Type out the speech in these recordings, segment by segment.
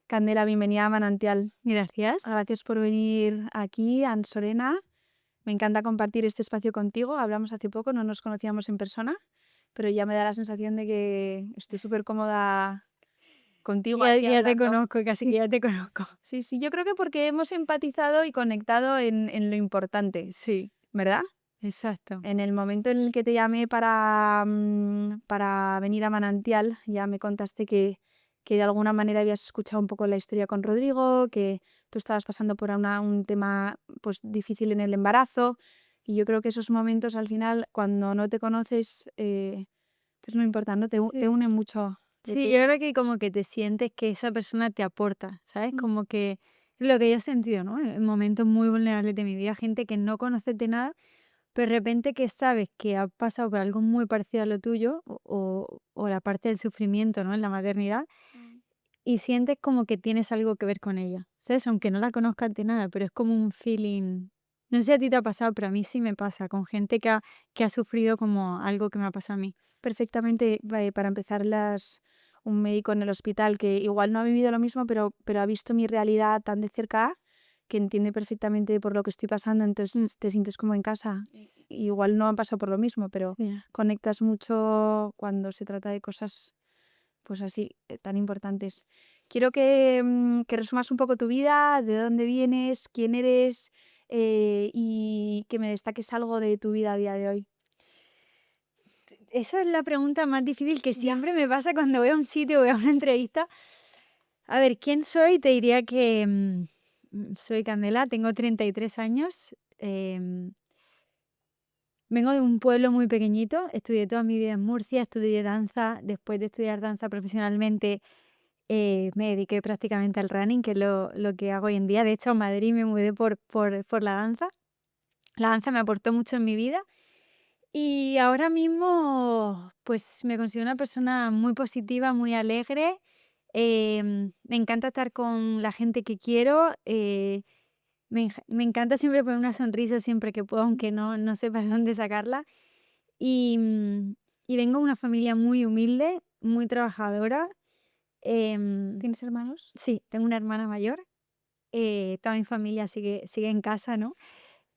Candela, bienvenida a Manantial. Gracias. Gracias por venir aquí, Ann Sorena. Me encanta compartir este espacio contigo. Hablamos hace poco, no nos conocíamos en persona, pero ya me da la sensación de que estoy súper cómoda contigo Ya, aquí ya te hablando. conozco, casi que Sí, ya te conozco. sí, sí, yo creo que porque hemos empatizado y conectado en lo importante, Sí, ¿verdad? exacto. En el momento en el que te llamé para venir a Manantial, ya me contaste que de alguna manera habías escuchado un poco la historia con Rodrigo, que tú estabas pasando por un tema pues, difícil en el embarazo. Y yo creo que esos momentos al final, cuando no te conoces, pues no importa, ¿no? Te Sí. unen mucho. Sí, yo creo que como que te sientes que esa persona te aporta, ¿sabes? Mm. Como que es lo que yo he sentido, ¿no? En momentos muy vulnerables de mi vida, gente que no conoces de nada, pero de repente que sabes que ha pasado por algo muy parecido a lo tuyo o la parte del sufrimiento, ¿no? En la maternidad Mm. y sientes como que tienes algo que ver con ella, ¿sabes? Aunque no la conozcas de nada, pero es como un feeling. No sé si a ti te ha pasado, pero a mí sí me pasa, con gente que ha sufrido como algo que me ha pasado a mí. Perfectamente, para empezar, un médico en el hospital que igual no ha vivido lo mismo, pero ha visto mi realidad tan de cerca que entiende perfectamente por lo que estoy pasando, Mm, entonces te sientes como en casa. Igual no han pasado por lo mismo, pero ya. conectas mucho cuando se trata de cosas pues así, tan importantes. Quiero que resumas un poco tu vida, de dónde vienes, quién eres, y que me destaques algo de tu vida a día de hoy. Esa es la pregunta más difícil que Ya. siempre me pasa cuando voy a un sitio o voy a una entrevista. A ver, ¿quién soy? Te diría que soy Candela, tengo 33 años, vengo de un pueblo muy pequeñito, estudié toda mi vida en Murcia, estudié danza, después de estudiar danza profesionalmente me dediqué prácticamente al running, que es lo que hago hoy en día. De hecho, a Madrid me mudé por la danza. La danza me aportó mucho en mi vida y ahora mismo pues me considero una persona muy positiva, muy alegre. Me encanta estar con la gente que quiero. Me encanta siempre poner una sonrisa siempre que puedo, aunque no sepa de dónde sacarla. Y, y vengo de una familia muy humilde, muy trabajadora. Em, ¿Tienes hermanos? sí, tengo una hermana mayor. Toda mi familia sigue en casa, ¿no?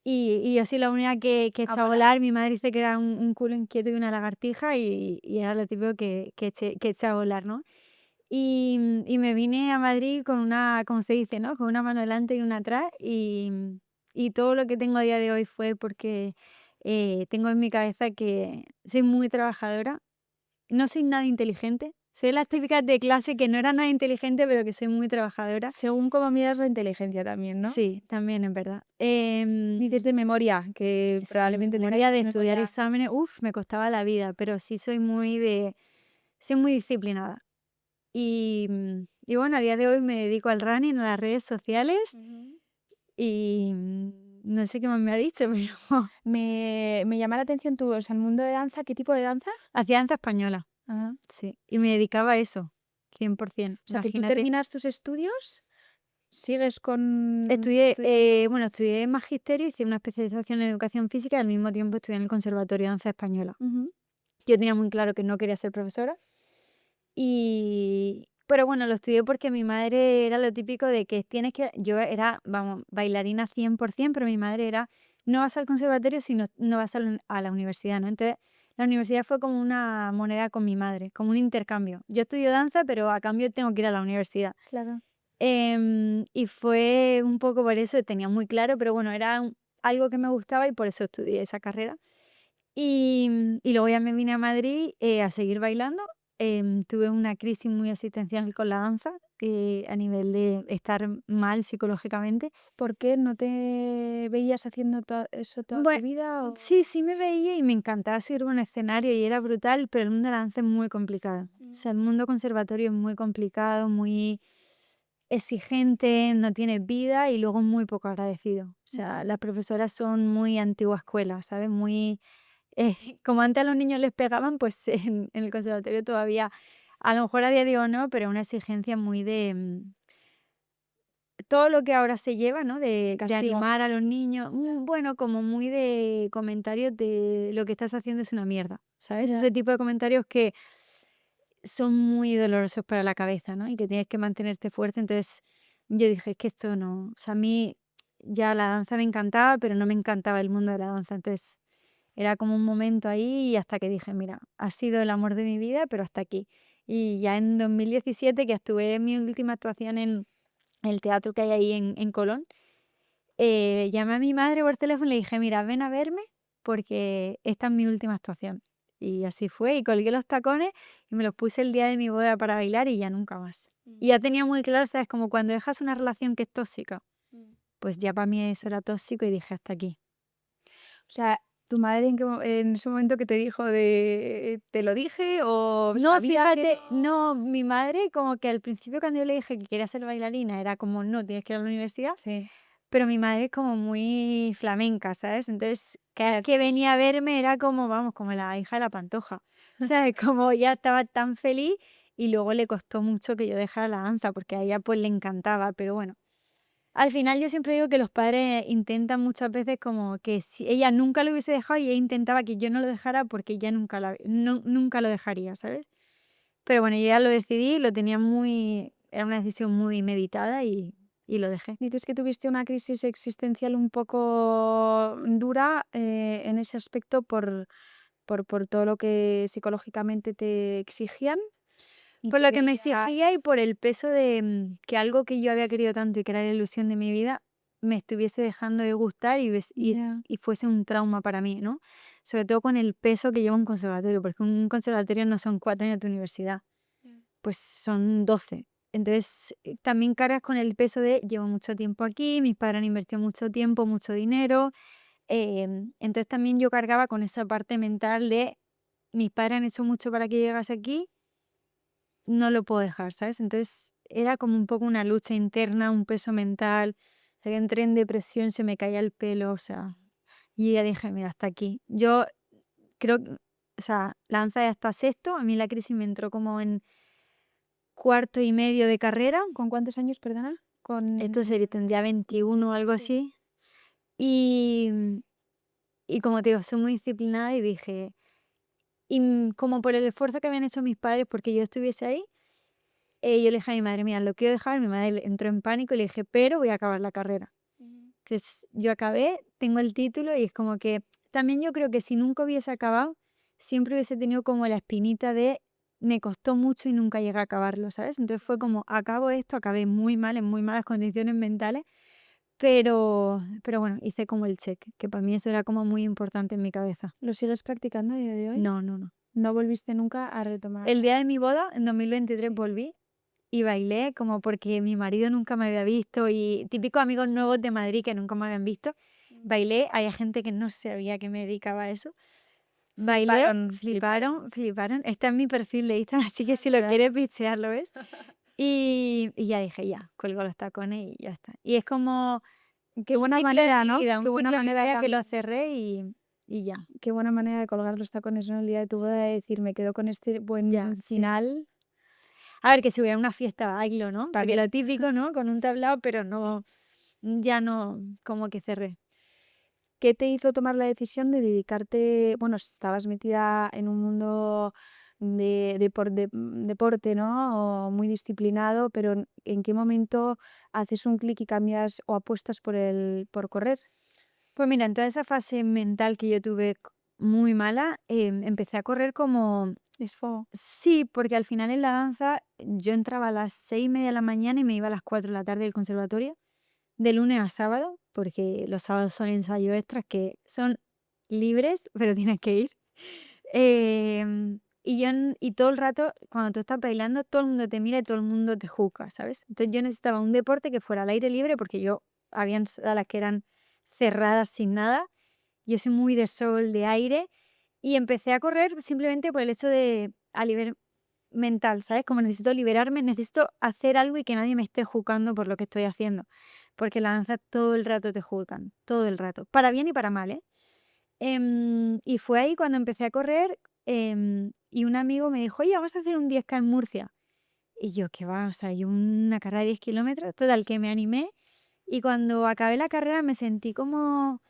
Y yo soy la única que A echa a volar. volar. Mi madre dice que era un culo inquieto y una lagartija y era lo típico que echa a volar, ¿no? Y me vine a Madrid con una, como se dice, ¿no? Con una mano delante y una atrás y todo lo que tengo a día de hoy fue porque tengo en mi cabeza que soy muy trabajadora, no soy nada inteligente, soy las típicas de clase que no era nada inteligente, pero que soy muy trabajadora. Según cómo midas la inteligencia también, ¿no? Sí, también es verdad. Dices de memoria, que Sí, probablemente tengas memoria de más estudiar memoria. exámenes, me costaba la vida, pero sí soy muy disciplinada. Y bueno, a día de hoy me dedico al running, a las redes sociales Ujú. y no sé qué más me ha dicho, pero Me llama la atención o sea, el mundo de danza, ¿qué tipo de danza? hacía danza española, Ah. sí, y me dedicaba a eso, 100%. O sea, que tú Imagínate. terminas tus estudios, sigues con Estudié, estudiando. bueno, estudié magisterio, hice una especialización en educación física y al mismo tiempo estudié en el Conservatorio de Danza Española. Ujú. Yo tenía muy claro que no quería ser profesora. Pero bueno, lo estudié porque mi madre era lo típico de que tienes que yo era, vamos, bailarina 100%, pero mi madre era: "No vas al conservatorio si no vas a la universidad", ¿no? Entonces, la universidad fue como una moneda con mi madre, como un intercambio. Yo estudio danza, pero a cambio tengo que ir a la universidad. Claro. Y fue un poco por eso, tenía muy claro, pero bueno, era algo que me gustaba y por eso estudié esa carrera. Y luego ya me vine a Madrid, a seguir bailando. Tuve una crisis muy existencial con la danza, a nivel de estar mal psicológicamente. ¿Por qué no te veías haciendo eso toda tu Bueno, vida o? sí, sí me veía y me encantaba subirme a un escenario y era brutal, pero el mundo de la danza es muy complicado. O Mm. sea, el mundo conservatorio es muy complicado, muy exigente, no tienes vida y luego muy poco agradecido. O sea, Ujú. las profesoras son muy antigua escuela, ¿sabes? Muy, como antes a los niños les pegaban, pues en el conservatorio todavía, a lo mejor a día de hoy no, pero una exigencia muy de todo lo que ahora se lleva, ¿no? De De castigo. animar a los niños, Ya. bueno, como muy de comentarios de lo que estás haciendo es una mierda, ¿sabes? Ya. Ese tipo de comentarios que son muy dolorosos para la cabeza, ¿no? Y que tienes que mantenerte fuerte. Entonces yo dije, es que esto no, o sea, a mí ya la danza me encantaba, pero no me encantaba el mundo de la danza. Entonces era como un momento ahí y hasta que dije, mira, ha sido el amor de mi vida, pero hasta aquí. Y ya en 2017, que estuve en mi última actuación en el teatro que hay ahí en Colón, llamé a mi madre por teléfono y le dije, mira, ven a verme porque esta es mi última actuación. Y así fue, y colgué los tacones y me los puse el día de mi boda para bailar y ya nunca más. Y ya tenía muy claro, ¿sabes? Como cuando dejas una relación que es tóxica, pues ya para mí eso era tóxico y dije hasta aquí. O sea, ¿tu madre en ese momento que te dijo de te lo dije o No, sabía que fíjate, no? no, mi madre como que al principio cuando yo le dije que quería ser bailarina era como, no, tienes que ir a la universidad. Sí, Pero mi madre es como muy flamenca, ¿sabes? Entonces, cada vez que pues venía a verme era como, vamos, como la hija de la Pantoja. ¿Sabes? Como ya estaba tan feliz y luego le costó mucho que yo dejara la danza porque a ella pues le encantaba. Pero bueno, al final yo siempre digo que los padres intentan muchas veces como que si ella nunca lo hubiese dejado y ella intentaba que yo no lo dejara porque ella nunca lo dejaría, ¿sabes? Pero bueno, yo ya lo decidí, lo tenía muy, era una decisión muy meditada y lo dejé. dices que tuviste una crisis existencial un poco dura, en ese aspecto por todo lo que psicológicamente te exigían y Por te lo que me exigía y veías por el peso de que algo que yo había querido tanto y que era la ilusión de mi vida, me estuviese dejando de gustar ya, y fuese un trauma para mí, ¿no? Sobre todo con el peso que lleva un conservatorio, porque un conservatorio no son 4 años de universidad, pues son 12. Entonces, también cargas con el peso de llevo mucho tiempo aquí, mis padres han invertido mucho tiempo, mucho dinero. Entonces también yo cargaba con esa parte mental de mis padres han hecho mucho para que llegas aquí, no lo puedo dejar, ¿sabes? Entonces era como un poco una lucha interna, un peso mental. O sea, que entré en depresión, se me caía el pelo, o sea, y ya dije, mira, hasta aquí. Yo creo, o sea, la danza ya hasta sexto, a mí la crisis me entró como en cuarto y medio de carrera. ¿con cuántos años, perdona? Esto Con sería, tendría 21 o algo sí. así. Y, y como te digo, soy muy disciplinada y dije, como por el esfuerzo que habían hecho mis padres porque yo estuviese ahí, yo le dije a mi madre, mira, lo quiero dejar, mi madre entró en pánico y le dije, pero voy a acabar la carrera. Ujú. Entonces yo acabé, tengo el título y es como que también yo creo que si nunca hubiese acabado, siempre hubiese tenido como la espinita de me costó mucho y nunca llegué a acabarlo, ¿sabes? Entonces fue como, acabo esto, acabé muy mal, en muy malas condiciones mentales, pero bueno, hice como el check, que para mí eso era como muy importante en mi cabeza. ¿Lo sigues practicando a día de hoy? No, no, no. ¿No volviste nunca a retomar? El día de mi boda, en 2023, Sí. volví y bailé como porque mi marido nunca me había visto y típicos amigos Sí. nuevos de Madrid que nunca me habían visto. Bailé, había gente que no sabía que me dedicaba a eso. Bailé, Fliparon. fliparon. Está en mi perfil de Instagram, así que si lo Genial. quieres bichear, lo ves. Y ya dije, ya, cuelgo los tacones y ya está. Y es como Qué un buena ciclo de manera, mi ¿no? vida, Qué un buena ciclo de mi manera vida que lo también. cerré y ya. Qué buena manera de colgar los tacones, ¿no? El día de tu boda, de decir: "Me quedo con este Ya, buen sí. final". A ver, que si hubiera una fiesta bailo, ¿no? Porque También. lo típico, ¿no? Con un tablao, pero Sí. no, ya no, como que cerré. ¿Qué te hizo tomar la decisión de dedicarte? Bueno, estabas metida en un mundo de deporte, ¿no? O muy disciplinado, pero ¿en qué momento haces un clic y cambias o apuestas por correr? Pues mira, en toda esa fase mental que yo tuve muy mala, empecé a correr como, Desfogo. sí, porque al final en la danza yo entraba a las 6:30 de la mañana y me iba a las 4 de la tarde del conservatorio, de lunes a sábado, porque los sábados son ensayos extras que son libres, pero tienes que ir. Y todo el rato, cuando tú estás bailando, todo el mundo te mira y todo el mundo te juzga, ¿sabes? Entonces yo necesitaba un deporte que fuera al aire libre porque habían salas que eran cerradas sin nada. Yo soy muy de sol, de aire, y empecé a correr simplemente por el hecho de a nivel mental, ¿sabes? Como necesito liberarme, necesito hacer algo y que nadie me esté juzgando por lo que estoy haciendo, porque la danza todo el rato te juzgan, todo el rato, para bien y para mal, ¿eh? Y fue ahí cuando empecé a correr, y un amigo me dijo: "Oye, vamos a hacer un 10K en Murcia". Y yo: "¿Qué va?". O sea, yo una carrera de 10 kilómetros, total, que me animé, y cuando acabé la carrera me sentí como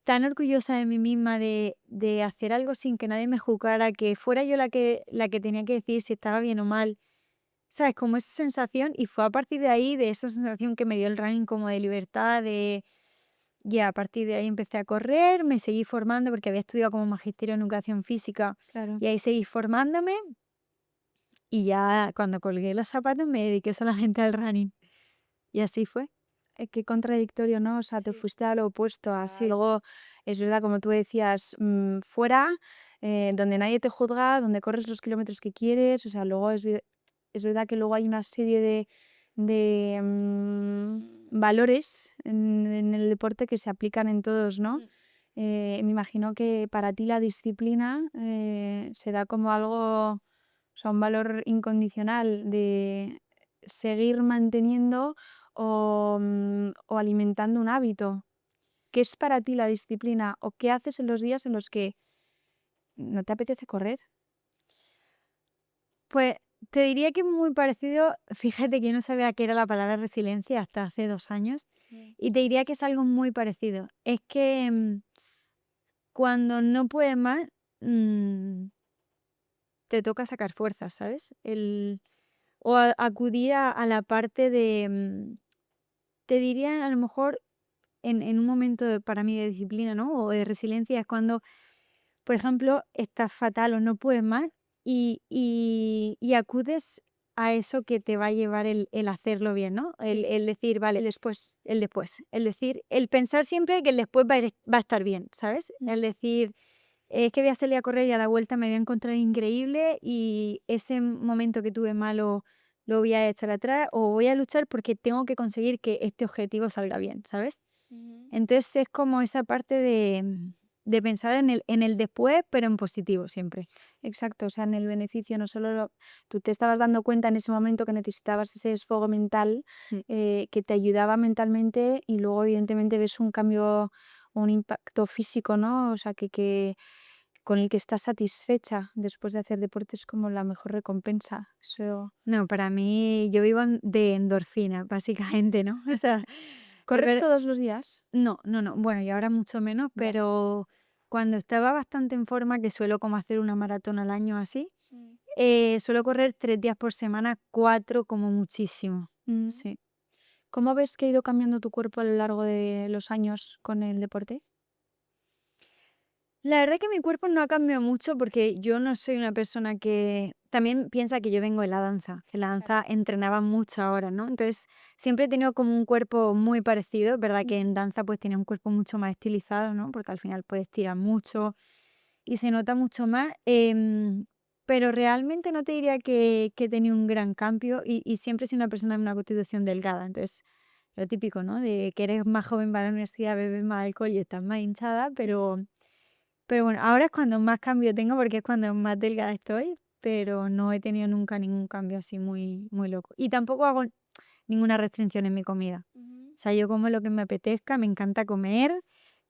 tan orgullosa de mí misma de hacer algo sin que nadie me juzgara, que fuera yo la que tenía que decir si estaba bien o mal. ¿Sabes? Como esa sensación, y fue a partir de ahí, de esa sensación que me dio el running como de libertad, y a partir de ahí empecé a correr, me seguí formando porque había estudiado como magisterio en educación física Claro. y ahí seguí formándome y ya cuando colgué los zapatos me dediqué solamente al running y así fue. Qué contradictorio, ¿no? O sea, te Sí. fuiste a lo opuesto, así. Total. Luego, es verdad, como tú decías, fuera, donde nadie te juzga, donde corres los kilómetros que quieres. O sea, luego es verdad que luego hay una serie de valores en el deporte que se aplican en todos, ¿no? Mm. Me imagino que para ti la disciplina será como algo, o sea, un valor incondicional de seguir manteniendo o alimentando un hábito. ¿Qué es para ti la disciplina o qué haces en los días en los que no te apetece correr? Pues te diría que es muy parecido, fíjate que yo no sabía qué era la palabra resiliencia hasta hace 2 años, y te diría que es algo muy parecido. Es que cuando no puedes más, mm, te toca sacar fuerzas, ¿sabes? O acudir a la parte te diría a lo mejor en un momento para mí de disciplina, ¿no? O de resiliencia es cuando, por ejemplo, estás fatal o no puedes más y acudes a eso que te va a llevar el hacerlo bien, ¿no? El, Sí, el decir, el vale, después. el después, el decir, el pensar siempre que el después va a estar bien, ¿sabes? Mm. El decir, es que voy a salir a correr y a la vuelta me voy a encontrar increíble y ese momento que tuve malo lo voy a echar atrás o voy a luchar porque tengo que conseguir que este objetivo salga bien, ¿sabes? Ujú. Entonces es como esa parte de pensar en el después, pero en positivo siempre. Exacto, o sea, en el beneficio no solo tú te estabas dando cuenta en ese momento que necesitabas ese desfogo mental Mm. que te ayudaba mentalmente y luego evidentemente ves un cambio, un impacto físico, ¿no? O sea, que con el que estás satisfecha después de hacer deporte es como la mejor recompensa. Eso. No, para mí yo vivo de endorfina, básicamente, ¿no? O sea, es ¿Corres ver- todos los días? no, no, no, bueno, y ahora mucho menos, Ya. pero cuando estaba bastante en forma, que suelo como hacer una maratón al año así, Mm. suelo correr 3 días por semana, 4 como muchísimo. Mm. Sí. ¿Cómo ves que ha ido cambiando tu cuerpo a lo largo de los años con el deporte? La verdad que mi cuerpo no ha cambiado mucho porque yo no soy una persona que también piensa que yo vengo de la danza, que la Claro. danza entrenaba mucho ahora, ¿no? Entonces siempre he tenido como un cuerpo muy parecido, es verdad que en danza pues tenía un cuerpo mucho más estilizado, ¿no? Porque al final puedes tirar mucho y se nota mucho más, pero realmente no te diría que he tenido un gran cambio y siempre he sido una persona de una constitución delgada, entonces lo típico, ¿no? De que eres más joven para la universidad, bebes más alcohol y estás más hinchada, pero bueno, ahora es cuando más cambio tengo porque es cuando más delgada estoy, pero no he tenido nunca ningún cambio así muy, muy loco. Y tampoco hago ninguna restricción en mi comida. Ujú. O sea, yo como lo que me apetezca, me encanta comer.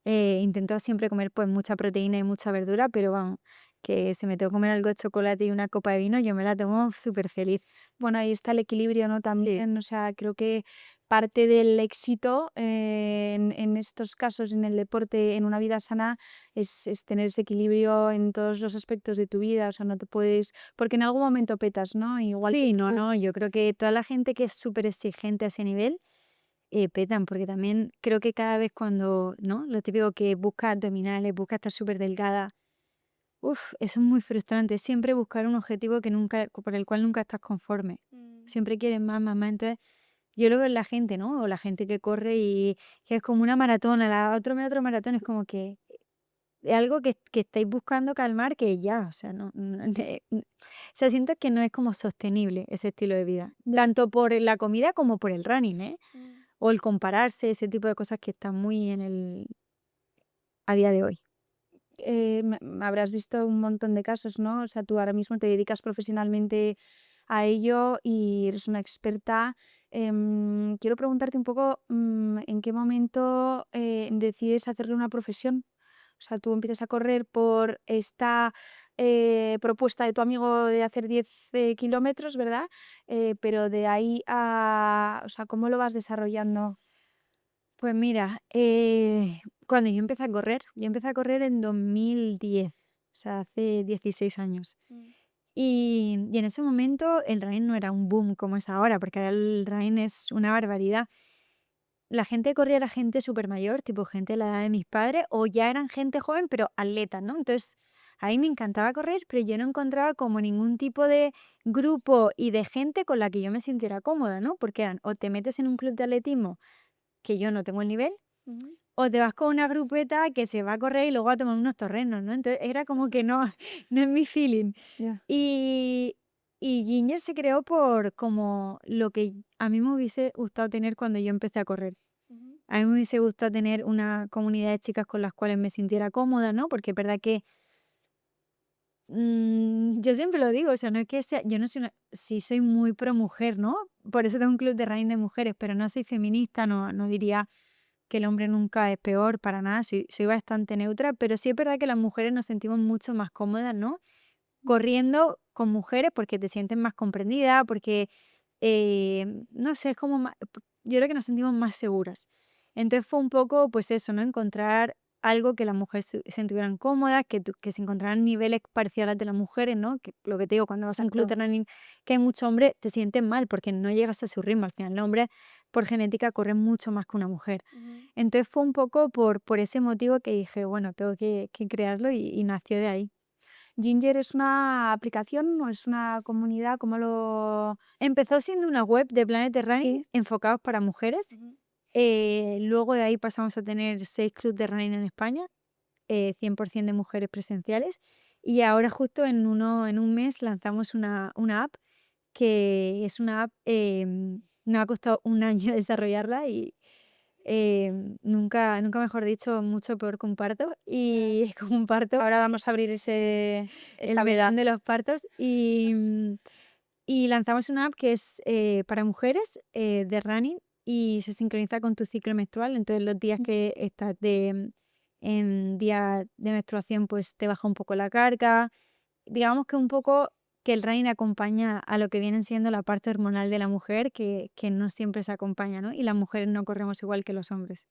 Intento siempre comer pues mucha proteína y mucha verdura, pero vamos, que si me tengo que comer algo de chocolate y una copa de vino, yo me la tomo súper feliz. Bueno, ahí está el equilibrio, ¿no? Sí. También, o sea, creo que parte del éxito en estos casos, en el deporte, en una vida sana, es tener ese equilibrio en todos los aspectos de tu vida. O sea, no te puedes, porque en algún momento petas, ¿no? Igual que Sí, no, tú. no, yo creo que toda la gente que es súper exigente a ese nivel petan, porque también creo que cada vez cuando, ¿no? Lo típico que busca abdominales, busca estar súper delgada, eso es muy frustrante. Siempre buscar un objetivo que nunca, por el cual nunca estás conforme. Mm. Siempre quieres más, más, más. Entonces, yo lo veo en la gente, ¿no? O la gente que corre y que es como una maratón, a la otro maratón, es como que es algo que estáis buscando calmar que ya, o sea, no, o sea, siento que no es como sostenible ese estilo de vida, De- tanto por la comida como por el running, ¿eh? Mm. O el compararse, ese tipo de cosas que están muy a día de hoy. Habrás visto un montón de casos, ¿no? O sea, tú ahora mismo te dedicas profesionalmente a ello y eres una experta. Quiero preguntarte un poco, ¿en qué momento decides hacerle una profesión? O sea, tú empiezas a correr por esta propuesta de tu amigo de hacer 10 kilómetros, ¿verdad? Pero de ahí a, o sea, ¿cómo lo vas desarrollando? Pues mira, Cuando yo empecé a correr en 2010, o sea, hace 16 años. Y en ese momento el running no era un boom como es ahora, porque ahora el running es una barbaridad. La gente que corría era gente súper mayor, tipo gente de la edad de mis padres, o ya eran gente joven, pero atletas, ¿no? Entonces, a mí me encantaba correr, pero yo no encontraba como ningún tipo de grupo y de gente con la que yo me sintiera cómoda, ¿no? Porque eran, o te metes en un club de atletismo, que yo no tengo el nivel, Ujú. o te vas con una grupeta que se va a correr y luego a tomar unos torrenos, ¿no? Entonces era como que no, no es mi feeling. Ya. Y, y Ginger se creó por como lo que a mí me hubiese gustado tener cuando yo empecé a correr. Ujú. A mí me hubiese gustado tener una comunidad de chicas con las cuales me sintiera cómoda, ¿no? Porque es verdad que yo siempre lo digo, o sea, no es que sea, yo no soy una, sí soy muy pro mujer, ¿no? Por eso tengo un club de running de mujeres, pero no soy feminista, no diría que el hombre nunca es peor para nada, soy bastante neutra, pero sí es verdad que las mujeres nos sentimos mucho más cómodas, ¿no? Corriendo con mujeres porque te sientes más comprendida, porque, no sé, es como yo creo que nos sentimos más seguras. Entonces fue un poco, pues eso, ¿no? Encontrar algo que las mujeres se sintieran cómodas, que se encontraran niveles parciales de las mujeres, ¿no? Que lo que te digo, cuando vas a un club Exacto. de running que hay mucho hombre, te sientes mal porque no llegas a su ritmo. Al final, el hombre por genética corre mucho más que una mujer. Ujú. Entonces fue un poco por ese motivo que dije, bueno, tengo que crearlo y nació de ahí. ¿Ginger es una aplicación o es una comunidad? ¿Cómo lo...? Empezó siendo una web de Planet Running Sí. enfocados para mujeres. Ujú. Luego de ahí pasamos a tener 6 clubs de running en España, 100% de mujeres presenciales. Y ahora justo en un mes lanzamos una app que es una app, me ha costado un año desarrollarla y nunca mejor dicho, mucho peor que un parto. Ya. Y como un parto, Ahora vamos a abrir el esa melón veda. de los partos. Y lanzamos una app que es para mujeres de running y se sincroniza con tu ciclo menstrual. Entonces, los días que estás en día de menstruación, pues te baja un poco la carga. Digamos que un poco que el running acompaña a lo que viene siendo la parte hormonal de la mujer, que no siempre se acompaña, ¿no? Y las mujeres no corremos igual que los hombres.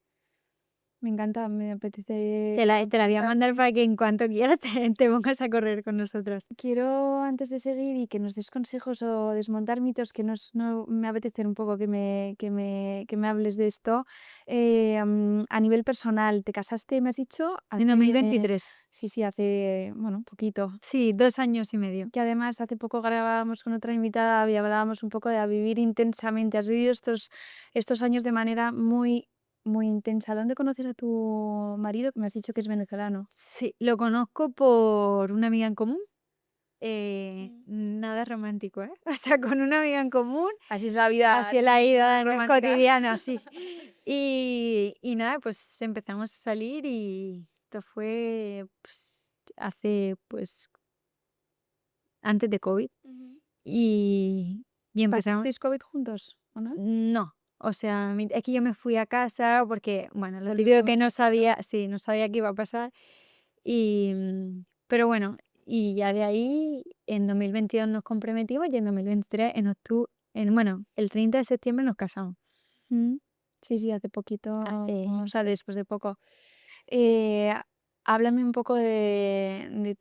Me encanta, me apetece Te la voy a mandar apuntarte. para que en cuanto quieras te pongas a correr con nosotras. Quiero, antes de seguir y que nos des consejos o desmontar mitos, que no, me apetece un poco que me hables de esto. A nivel personal, ¿te casaste, me has dicho? En 2023. Sí, sí, hace, bueno, poquito. Sí, 2 años y medio. Que además hace poco grabábamos con otra invitada y hablábamos un poco de a vivir intensamente. Has vivido estos años de manera muy, muy intensa. ¿Dónde conoces a tu marido? Que me has dicho que es venezolano. Sí, lo conozco por una amiga en común. Mm. Nada romántico, ¿eh? O sea, con una amiga en común, Así es la vida, así es la vida, no es romántica. cotidiana, así. Y nada, pues empezamos a salir y esto fue pues, hace, pues, antes de COVID. Ujú. Y, y empezamos, ¿Pasasteis COVID juntos o no? no, o sea, es que yo me fui a casa porque, bueno, lo Volviste típico a que no Madrid, ¿no? sabía, sí, no sabía qué iba a pasar. Pero bueno, y ya de ahí en 2022 nos comprometimos y en 2023, en octubre, bueno, el 30 de septiembre nos casamos. Mm. Sí, sí, hace poquito, o sea, Sí. después de poco. Eh, Háblame un poco de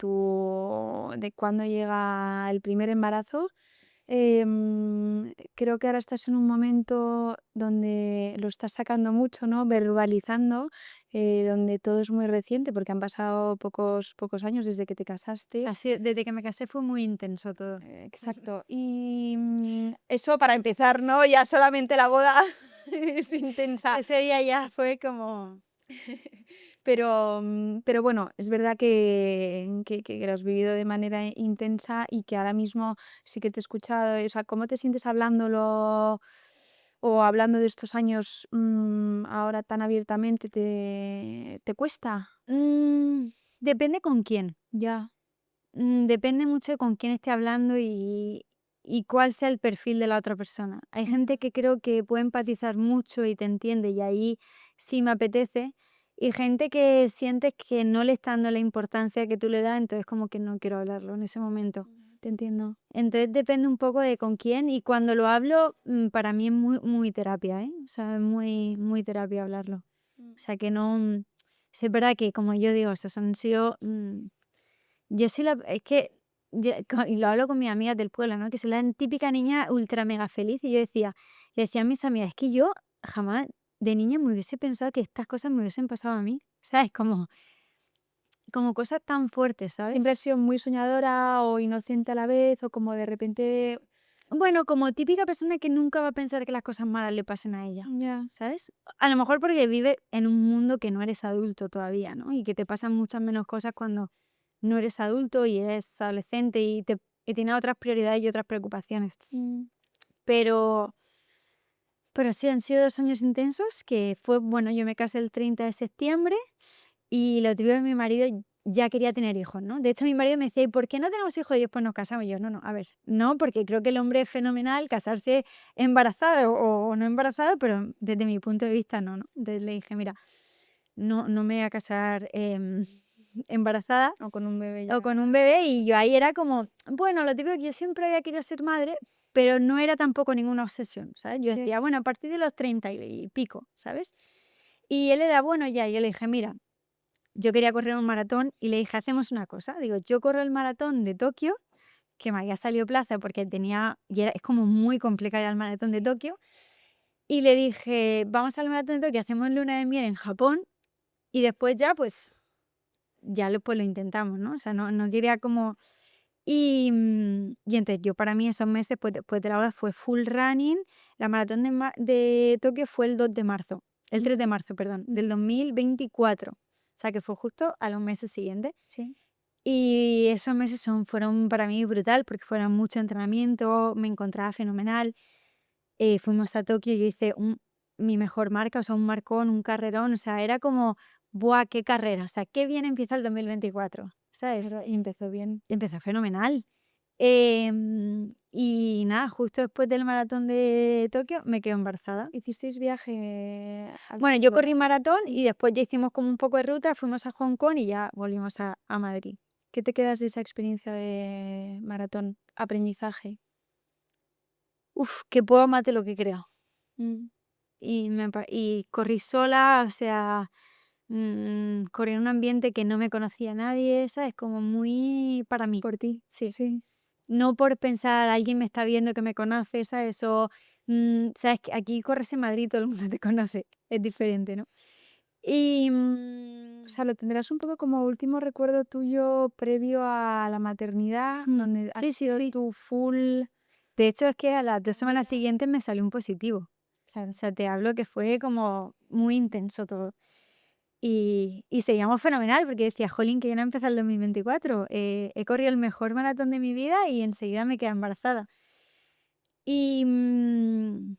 cuándo llega el primer embarazo. Creo que ahora estás en un momento donde lo estás sacando mucho, ¿no? Verbalizando, donde todo es muy reciente, porque han pasado pocos años desde que te casaste. Así, desde que me casé fue muy intenso todo. Exacto. Y eso para empezar, ¿no? Ya solamente la boda es intensa. Ese día ya fue como... Pero bueno, es verdad que lo has vivido de manera intensa y que ahora mismo sí que te he escuchado. O sea, ¿cómo te sientes hablándolo o hablando de estos años ahora tan abiertamente? ¿Te cuesta? Depende con quién. Ya. Depende mucho de con quién esté hablando y cuál sea el perfil de la otra persona. Hay gente Ujú. que creo que puede empatizar mucho y te entiende y ahí sí me apetece. Y gente que sientes que no le está dando la importancia que tú le das, entonces como que no quiero hablarlo en ese momento. Te entiendo. Entonces depende un poco de con quién y cuando lo hablo, para mí es muy, muy terapia, ¿eh? O sea, es muy, muy terapia hablarlo. O sea, que no, Sí, es verdad que, como yo digo, esos han sido, yo soy la es que y lo hablo con mis amigas del pueblo, ¿no? Que soy la típica niña ultra mega feliz, y yo le decía a mis amigas: "Es que yo jamás de niña me hubiese pensado que estas cosas me hubiesen pasado a mí", ¿sabes? Como cosas tan fuertes, ¿sabes? ¿Siempre has sido muy soñadora o inocente a la vez o como de repente? Bueno, como típica persona que nunca va a pensar que las cosas malas le pasen a ella, Ya. ¿sabes? A lo mejor porque vive en un mundo que no eres adulto todavía, ¿no? Y que te pasan muchas menos cosas cuando no eres adulto y eres adolescente y tienes otras prioridades y otras preocupaciones. Mm. Pero, pero sí, han sido 2 años intensos que fue, bueno, yo me casé el 30 de septiembre y lo típico de mi marido ya quería tener hijos, ¿no? De hecho, mi marido me decía: "¿Y por qué no tenemos hijos y después nos casamos?". Y yo: "No, no, a ver, no, porque creo que el hombre es fenomenal casarse embarazado o no embarazado, pero desde mi punto de vista no, ¿no?". Entonces le dije: "Mira, no me voy a casar embarazada O con un bebé o ya. con un bebé", y yo ahí era como, bueno, lo típico que yo siempre había querido ser madre, pero no era tampoco ninguna obsesión, ¿sabes? Yo Sí. decía, bueno, a partir de los 30 y pico, ¿sabes? Y él era, bueno, ya, yo le dije: "Mira, yo quería correr un maratón", y le dije: "Hacemos una cosa", digo, yo corro el maratón de Tokio, que me había salido plaza porque es como muy complicado el maratón de Sí. Tokio, y le dije: "Vamos al maratón de Tokio, hacemos luna de miel en Japón y después ya, pues, pues lo intentamos", ¿no? O sea, no quería como. Y entonces yo, para mí, esos meses pues después de la boda fue full running. La maratón de Tokio fue el 2 de marzo, el Mm. 3 de marzo, perdón, del 2024. O sea, que fue justo a los meses siguientes. Sí. Y esos meses fueron para mí brutal porque fueron mucho entrenamiento, me encontraba fenomenal. Fuimos a Tokio y yo hice mi mejor marca, o sea, un marcón, un carrerón, o sea, era como, ¡buah, qué carrera! O sea, qué bien empieza el 2024, Es ¿sabes? verdad, y empezó bien. Empezó fenomenal. Y nada, justo después del maratón de Tokio me quedo embarazada. ¿Hicisteis viaje al Bueno, yo futuro? corrí maratón Mm. y después ya hicimos como un poco de ruta, fuimos a Hong Kong y ya volvimos a Madrid. ¿Qué te quedas de esa experiencia de maratón? Aprendizaje. Uf, que puedo más de lo que creo. Mm. Y corrí sola, o sea, corrí en un ambiente que no me conocía nadie, ¿sabes? Como muy para mí, Por ti. sí. Sí. No por pensar, alguien me está viendo que me conoce, ¿sabes? Sabes que aquí corres en Madrid, todo el mundo te conoce, es diferente, ¿no? Y O sea, lo tendrás un poco como último recuerdo tuyo previo a la maternidad, donde has sí, sí, sido sí. tu full. De hecho, es que a las 2 semanas siguientes me salió un positivo. O Claro. sea, te hablo que fue como muy intenso todo. Y seguíamos fenomenal, porque decía, jolín, que ya no empezó el 2024. He corrido el mejor maratón de mi vida y enseguida me quedé embarazada. Y, mm,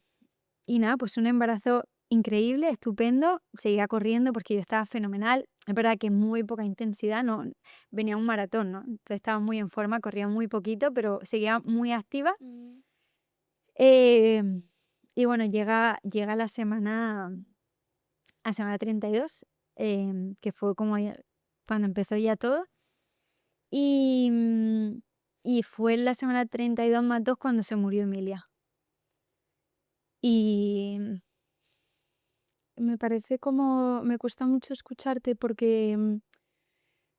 y nada, pues un embarazo increíble, estupendo. Seguía corriendo porque yo estaba fenomenal. Es verdad que muy poca intensidad, no venía un maratón, ¿no? Entonces estaba muy en forma, corría muy poquito, pero seguía muy activa. Mm. Em, y bueno, llega la semana 32, que fue como cuando empezó ya todo. Y, mm, y fue en la semana 32 más 2 cuando se murió Emilia. Y Me parece como me cuesta mucho escucharte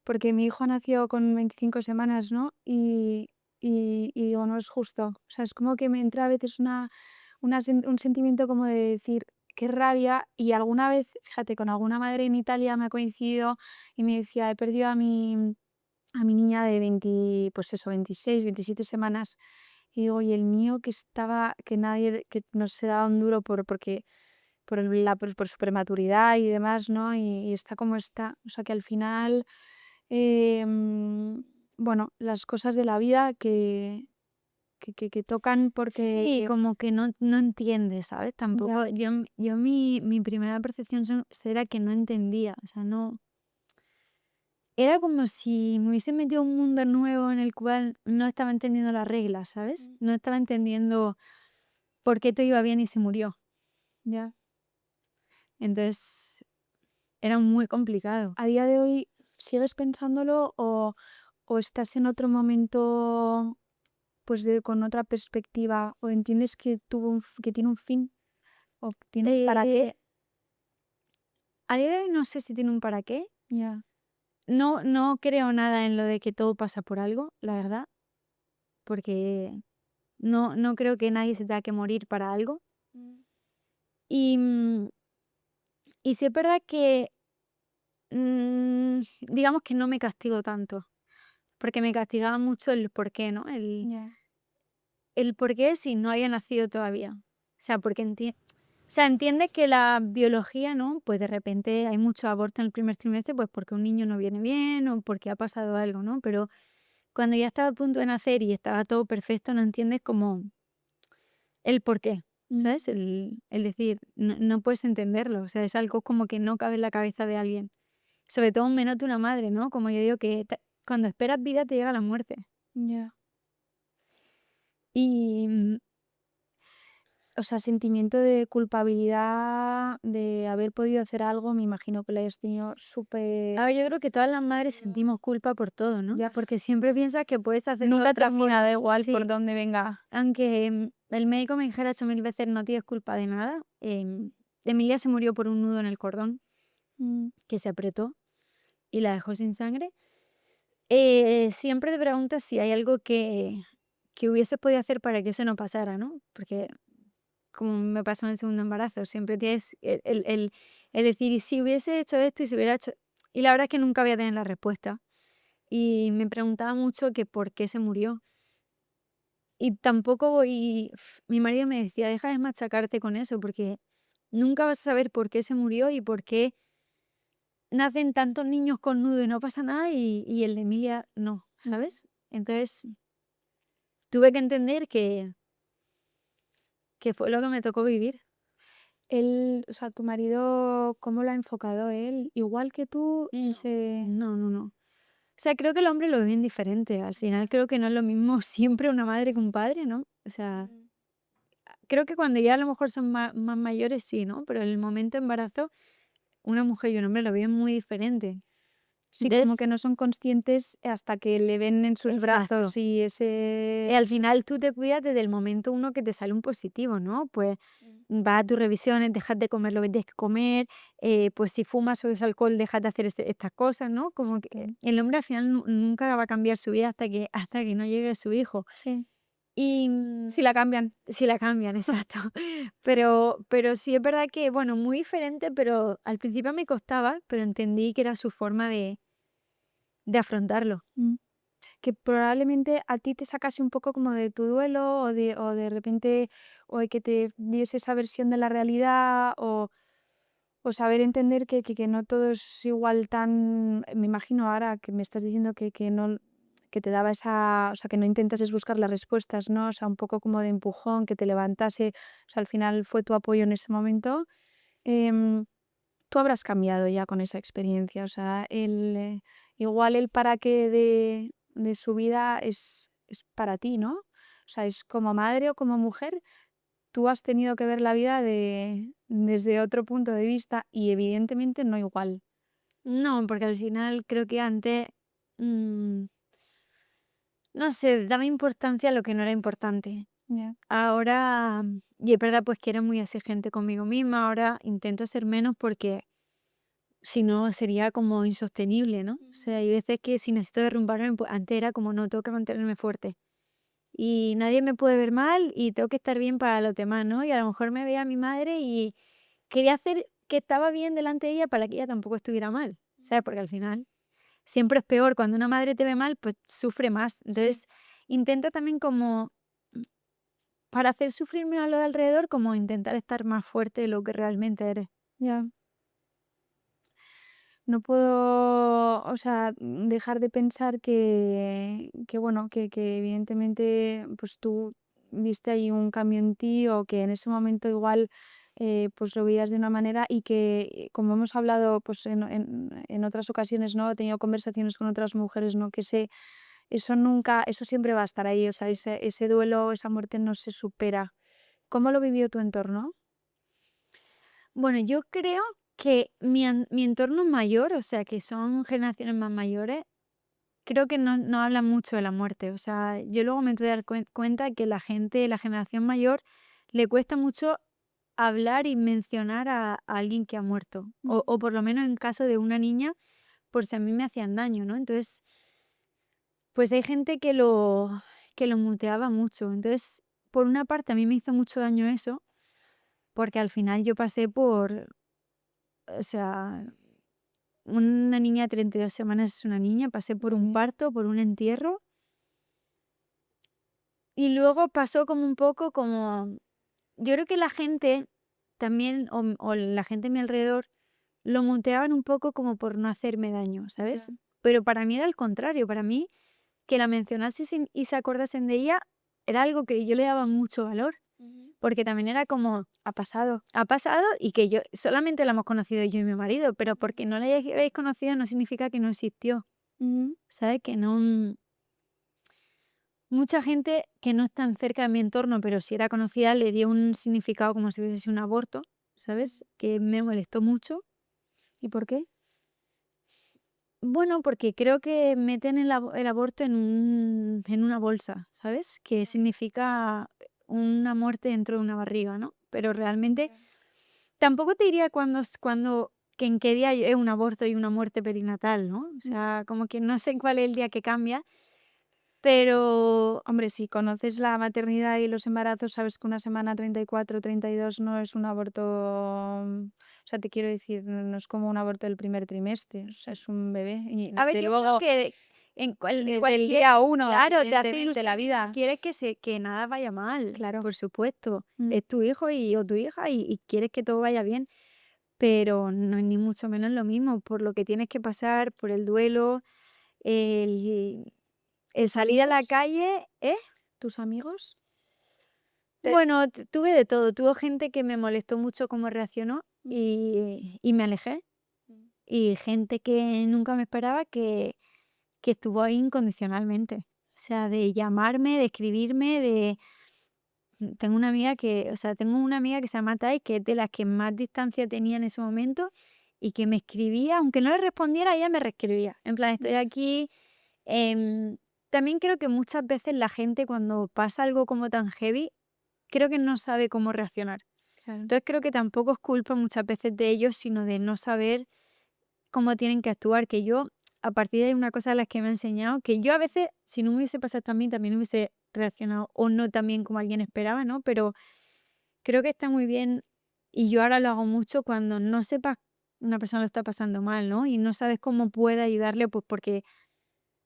porque mi hijo nació con 25 semanas, ¿no? Y digo, no es justo. O sea, es como que me entra a veces un sentimiento como de decir, qué rabia. Y alguna vez, fíjate, con alguna madre en Italia me ha coincidido y me decía, he perdido a mi niña de 20, pues eso, 26, 27 semanas. Y digo, y el mío que estaba, que nadie, que no se daba un duro porque por su prematuridad y demás, ¿no? Y está como está. O sea, que al final, em, bueno, las cosas de la vida que tocan sí, porque como que no entiende, ¿sabes? ya, Tampoco, yo mi primera percepción era que no entendía, o sea, no, era como si me hubiese metido en un mundo nuevo en el cual no estaba entendiendo las reglas, ¿sabes? mm, No estaba entendiendo por qué todo iba bien y se murió. ya. Entonces, era muy complicado. A día de hoy, ¿sigues pensándolo o estás en otro momento, pues, con otra perspectiva, o entiendes que tiene un fin, o tiene un para qué? Eh, a día de hoy no sé si tiene un para qué. Ya. No creo nada en lo de que todo pasa por algo, la verdad, porque no creo que nadie se tenga que morir para algo. Mm. Y, y sí es verdad que, digamos que no me castigo tanto, porque me castigaba mucho el por qué, ¿no? Ya. El por qué si no había nacido todavía. O sea, porque entiendes que la biología, ¿no? Pues de repente hay mucho aborto en el primer trimestre, pues porque un niño no viene bien o porque ha pasado algo, ¿no? Pero cuando ya estaba a punto de nacer y estaba todo perfecto, no entiendes como el por qué, Mm. ¿sabes? El decir, no puedes entenderlo, o sea, es algo como que no cabe en la cabeza de alguien. Sobre todo menos de una madre, ¿no? Como yo digo que cuando esperas vida te llega la muerte. Ya. Y O sea, sentimiento de culpabilidad de haber podido hacer algo, me imagino que lo hayas tenido súper. a ver, yo creo que todas las madres sentimos culpa por todo, ¿no? Ya. Porque siempre piensas que puedes hacerlo de Nunca otra termina, da forma. igual por Sí, dónde venga. aunque el médico me dijera 8000 veces no tienes culpa de nada. Emilia se murió por un nudo en el cordón Mm. que se apretó y la dejó sin sangre. Siempre te preguntas si hay algo que hubieses podido hacer para que eso no pasara, ¿no? Porque como me pasó en el segundo embarazo, siempre tienes el decir, y si hubiese hecho esto y si hubiera hecho. Y la verdad es que nunca voy a tener la respuesta. Y me preguntaba mucho que por qué se murió. Y tampoco voy. Mi marido me decía, deja de machacarte con eso, porque nunca vas a saber por qué se murió y por qué nacen tantos niños con nudo y no pasa nada y el de Emilia no, Mm. ¿sabes? Entonces tuve que entender que fue lo que me tocó vivir. Él, o sea, tu marido, ¿cómo lo ha enfocado él? Igual que tú, No, se. no, no, no. O sea, creo que el hombre lo ve bien diferente. Al final creo que no es lo mismo siempre una madre que un padre, ¿no? O sea, Mm. creo que cuando ya a lo mejor son más mayores sí, ¿no? Pero en el momento de embarazo, una mujer y un hombre lo ven muy diferente. Sí, como Entonces, que no son conscientes hasta que le ven en sus exacto. brazos y Y ese. al final tú te cuidas desde el momento uno que te sale un positivo, ¿no? Pues Mm. vas a tus revisiones, dejas de comer lo que tienes que comer, pues si fumas o bebes alcohol, dejas de hacer estas cosas, ¿no? Como que Sí. el hombre al final nunca va a cambiar su vida hasta que no llegue su hijo. Sí. Y Sí la cambian. si la cambian, exacto. Pero sí es verdad que, bueno, muy diferente, pero al principio me costaba, pero entendí que era su forma de afrontarlo. Mm. Que probablemente a ti te sacase un poco como de tu duelo o de repente o de que te diese esa versión de la realidad o saber entender que no todo es igual tan me imagino ahora que me estás diciendo que no que te daba esa o sea, que no intentases buscar las respuestas, ¿no? O sea, un poco como de empujón, que te levantase, o sea, al final fue tu apoyo en ese momento. Em, Tú habrás cambiado ya con esa experiencia, o sea, igual el para qué de su vida es para ti, ¿no? O sea, es como madre o como mujer, tú has tenido que ver la vida desde otro punto de vista y evidentemente no igual. No, porque al final creo que antes, mm, no sé, daba importancia a lo que no era importante. Ya. Ahora, y es verdad pues que era muy exigente conmigo misma, ahora intento ser menos porque si no sería como insostenible, ¿no? O sea, hay veces que si necesito derrumbarme, pues antes era como no, tengo que mantenerme fuerte. Y nadie me puede ver mal y tengo que estar bien para los demás, ¿no? Y a lo mejor me veía a mi madre y quería hacer que estaba bien delante de ella para que ella tampoco estuviera mal, ¿sabes? Porque al final siempre es peor cuando una madre te ve mal, pues sufre más. Sí. Entonces, intenta también como, para hacer sufrir menos a lo de alrededor, como intentar estar más fuerte de lo que realmente eres. Ya. No puedo, o sea, dejar de pensar que bueno, que evidentemente, pues tú viste ahí un cambio en ti o que en ese momento igual, pues lo veías de una manera y que, como hemos hablado, pues en otras ocasiones, ¿no? He tenido conversaciones con otras mujeres, ¿no? Que eso nunca, eso siempre va a estar ahí, o sea, Sí. ese duelo, esa muerte no se supera. ¿Cómo lo vivió tu entorno? Bueno, yo creo que mi entorno mayor, o sea, que son generaciones más mayores, creo que no hablan mucho de la muerte. O sea, yo luego me tuve que dar cuenta que la gente de la generación mayor le cuesta mucho, hablar y mencionar a alguien que ha muerto, Mm. o por lo menos en caso de una niña, por si a mí me hacían daño, ¿no? Entonces, pues hay gente que lo muteaba mucho. Entonces, por una parte, a mí me hizo mucho daño eso, porque al final yo pasé por, o sea, una niña de 32 semanas es una niña, pasé por un Ujú. parto, por un entierro, y luego pasó como un poco como, yo creo que la gente también, o la gente a mi alrededor, lo muteaban un poco como por no hacerme daño, Ya. ¿sabes? Pero para mí era al contrario, para mí que la mencionasen y se acordasen de ella era algo que yo le daba mucho valor, Ujú. porque también era como, Ha pasado. ha pasado y que yo solamente la hemos conocido yo y mi marido, pero porque no la hayáis conocido no significa que no existió, Ujú. ¿sabes? Que no, mucha gente que no es tan cerca de mi entorno, pero si era conocida, le dio un significado como si hubiese sido un aborto, ¿sabes? Que me molestó mucho. ¿Y por qué? Bueno, porque creo que meten el aborto en una bolsa, ¿sabes? Que significa una muerte dentro de una barriga, ¿no? Pero realmente Ya. tampoco te diría que en qué día es un aborto y una muerte perinatal, ¿no? O Mm. sea, como que no sé cuál es el día que cambia, pero Hombre, si conoces la maternidad y los embarazos, sabes que una semana 34, 32 no es un aborto, o sea, te quiero decir, no es como un aborto del primer trimestre, o sea, es un bebé y a ver, desde yo creo luego que desde el cualquier, día uno, claro, te hace evidentemente, la ilusión y vida. quieres que nada vaya mal, Claro. por supuesto. Mm. Es tu hijo o tu hija y quieres que todo vaya bien, pero no es ni mucho menos lo mismo, por lo que tienes que pasar, por el duelo, el, el ¿Tus salir a la amigos? calle, ¿eh? ¿Tus amigos? Te Bueno, tuve de todo. Tuvo gente que me molestó mucho cómo reaccionó Mm. y me alejé. Mm. Y gente que nunca me esperaba que estuvo ahí incondicionalmente. O sea, de llamarme, de escribirme, tengo una amiga que se llama Tai, que es de las que más distancia tenía en ese momento y que me escribía, aunque no le respondiera, ella me reescribía. En plan, estoy Ya. aquí. em, También creo que muchas veces la gente cuando pasa algo como tan heavy, creo que no sabe cómo reaccionar. Claro. Entonces creo que tampoco es culpa muchas veces de ellos, sino de no saber cómo tienen que actuar, que yo, a partir de ahí, una cosa de las que me ha enseñado, que yo a veces, si no me hubiese pasado esto a mí, también hubiese reaccionado o no tan bien como alguien esperaba, ¿no? Pero creo que está muy bien y yo ahora lo hago mucho cuando no sepas una persona lo está pasando mal, ¿no? Y no sabes cómo puede ayudarle, pues porque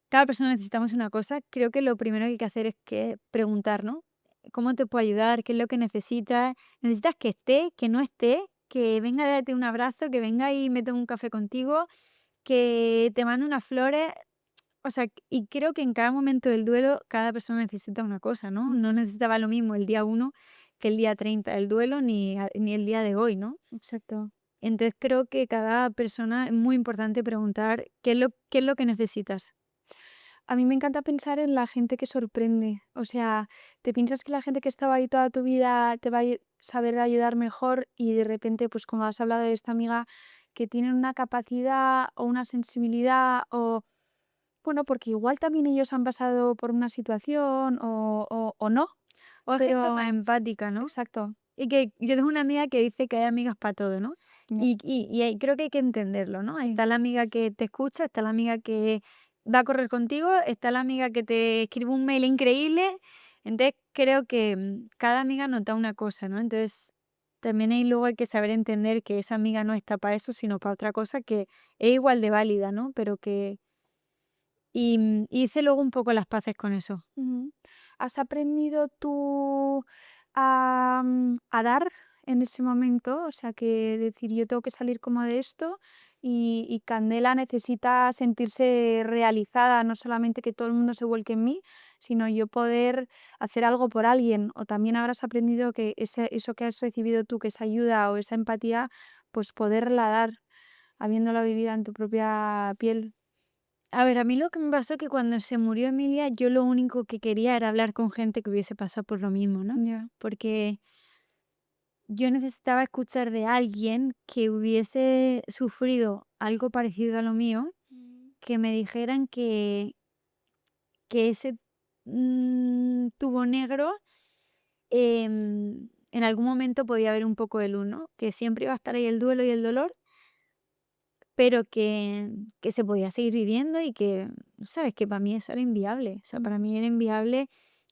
cada persona necesitamos una cosa. Creo que lo primero que hay que hacer es que preguntar, ¿no? ¿Cómo te puedo ayudar? ¿Qué es lo que necesitas? ¿Necesitas que esté, que no esté? Que venga a darte un abrazo, que venga y me tome un café contigo, que te mande unas flores. O sea, y creo que en cada momento del duelo cada persona necesita una cosa, ¿no? Mm. No necesitaba lo mismo el día 1 que el día 30 del duelo, ni el día de hoy, ¿no? Exacto. Entonces creo que cada persona es muy importante preguntar qué es lo que necesitas. A mí me encanta pensar en la gente que sorprende. O sea, ¿te piensas que la gente que estaba ahí toda tu vida te va a saber ayudar mejor y de repente, pues como has hablado de esta amiga, que tienen una capacidad o una sensibilidad o, bueno, porque igual también ellos han pasado por una situación o no, O hay gente más pero empática, ¿no? exacto. Y que yo tengo una amiga que dice que hay amigas para todo, ¿no? Ya. Y creo que hay que entenderlo, ¿no? Sí. Está la amiga que te escucha, está la amiga que va a correr contigo, está la amiga que te escribe un mail increíble. Entonces creo que cada amiga nota una cosa, ¿no? Entonces también ahí luego hay que saber entender que esa amiga no está para eso, sino para otra cosa que es igual de válida, ¿no? Pero que... Y hice luego un poco las paces con eso. Ujú. ¿Has aprendido tú a dar en ese momento? O sea, que decir, yo tengo que salir como de esto y Candela necesita sentirse realizada, no solamente que todo el mundo se vuelque en mí, sino yo poder hacer algo por alguien. O también habrás aprendido que eso que has recibido tú, que esa ayuda o esa empatía, pues poderla dar, habiéndola vivida en tu propia piel. A ver, a mí lo que me pasó que cuando se murió Emilia, yo lo único que quería era hablar con gente que hubiese pasado por lo mismo, ¿no? Ya. Porque yo necesitaba escuchar de alguien que hubiese sufrido algo parecido a lo mío, Mm. que me dijeran que ese tubo negro en algún momento podía haber un poco de luz, ¿no? Que siempre iba a estar ahí el duelo y el dolor, pero que se podía seguir viviendo y que, ¿sabes? Que para mí eso era inviable. O sea, para mí era inviable.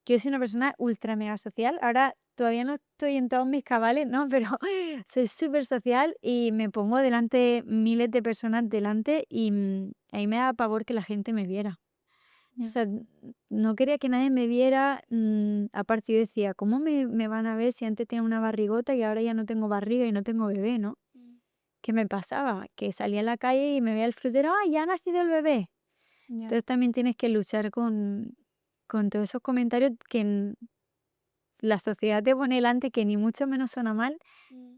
Yo soy una persona ultra mega social. Ahora todavía no estoy en todos mis cabales, ¿no? Pero soy súper social y me pongo delante miles de personas delante y ahí me da pavor que la gente me viera. O Ya. sea, no quería que nadie me viera. Aparte yo decía, ¿cómo me van a ver si antes tenía una barrigota y ahora ya no tengo barriga y no tengo bebé, ¿no? ¿Qué me pasaba? Que salía a la calle y me veía el frutero, ¡ay, ya ha nacido el bebé! Ya. Entonces también tienes que luchar con todos esos comentarios que la sociedad te pone delante, que ni mucho menos suena mal,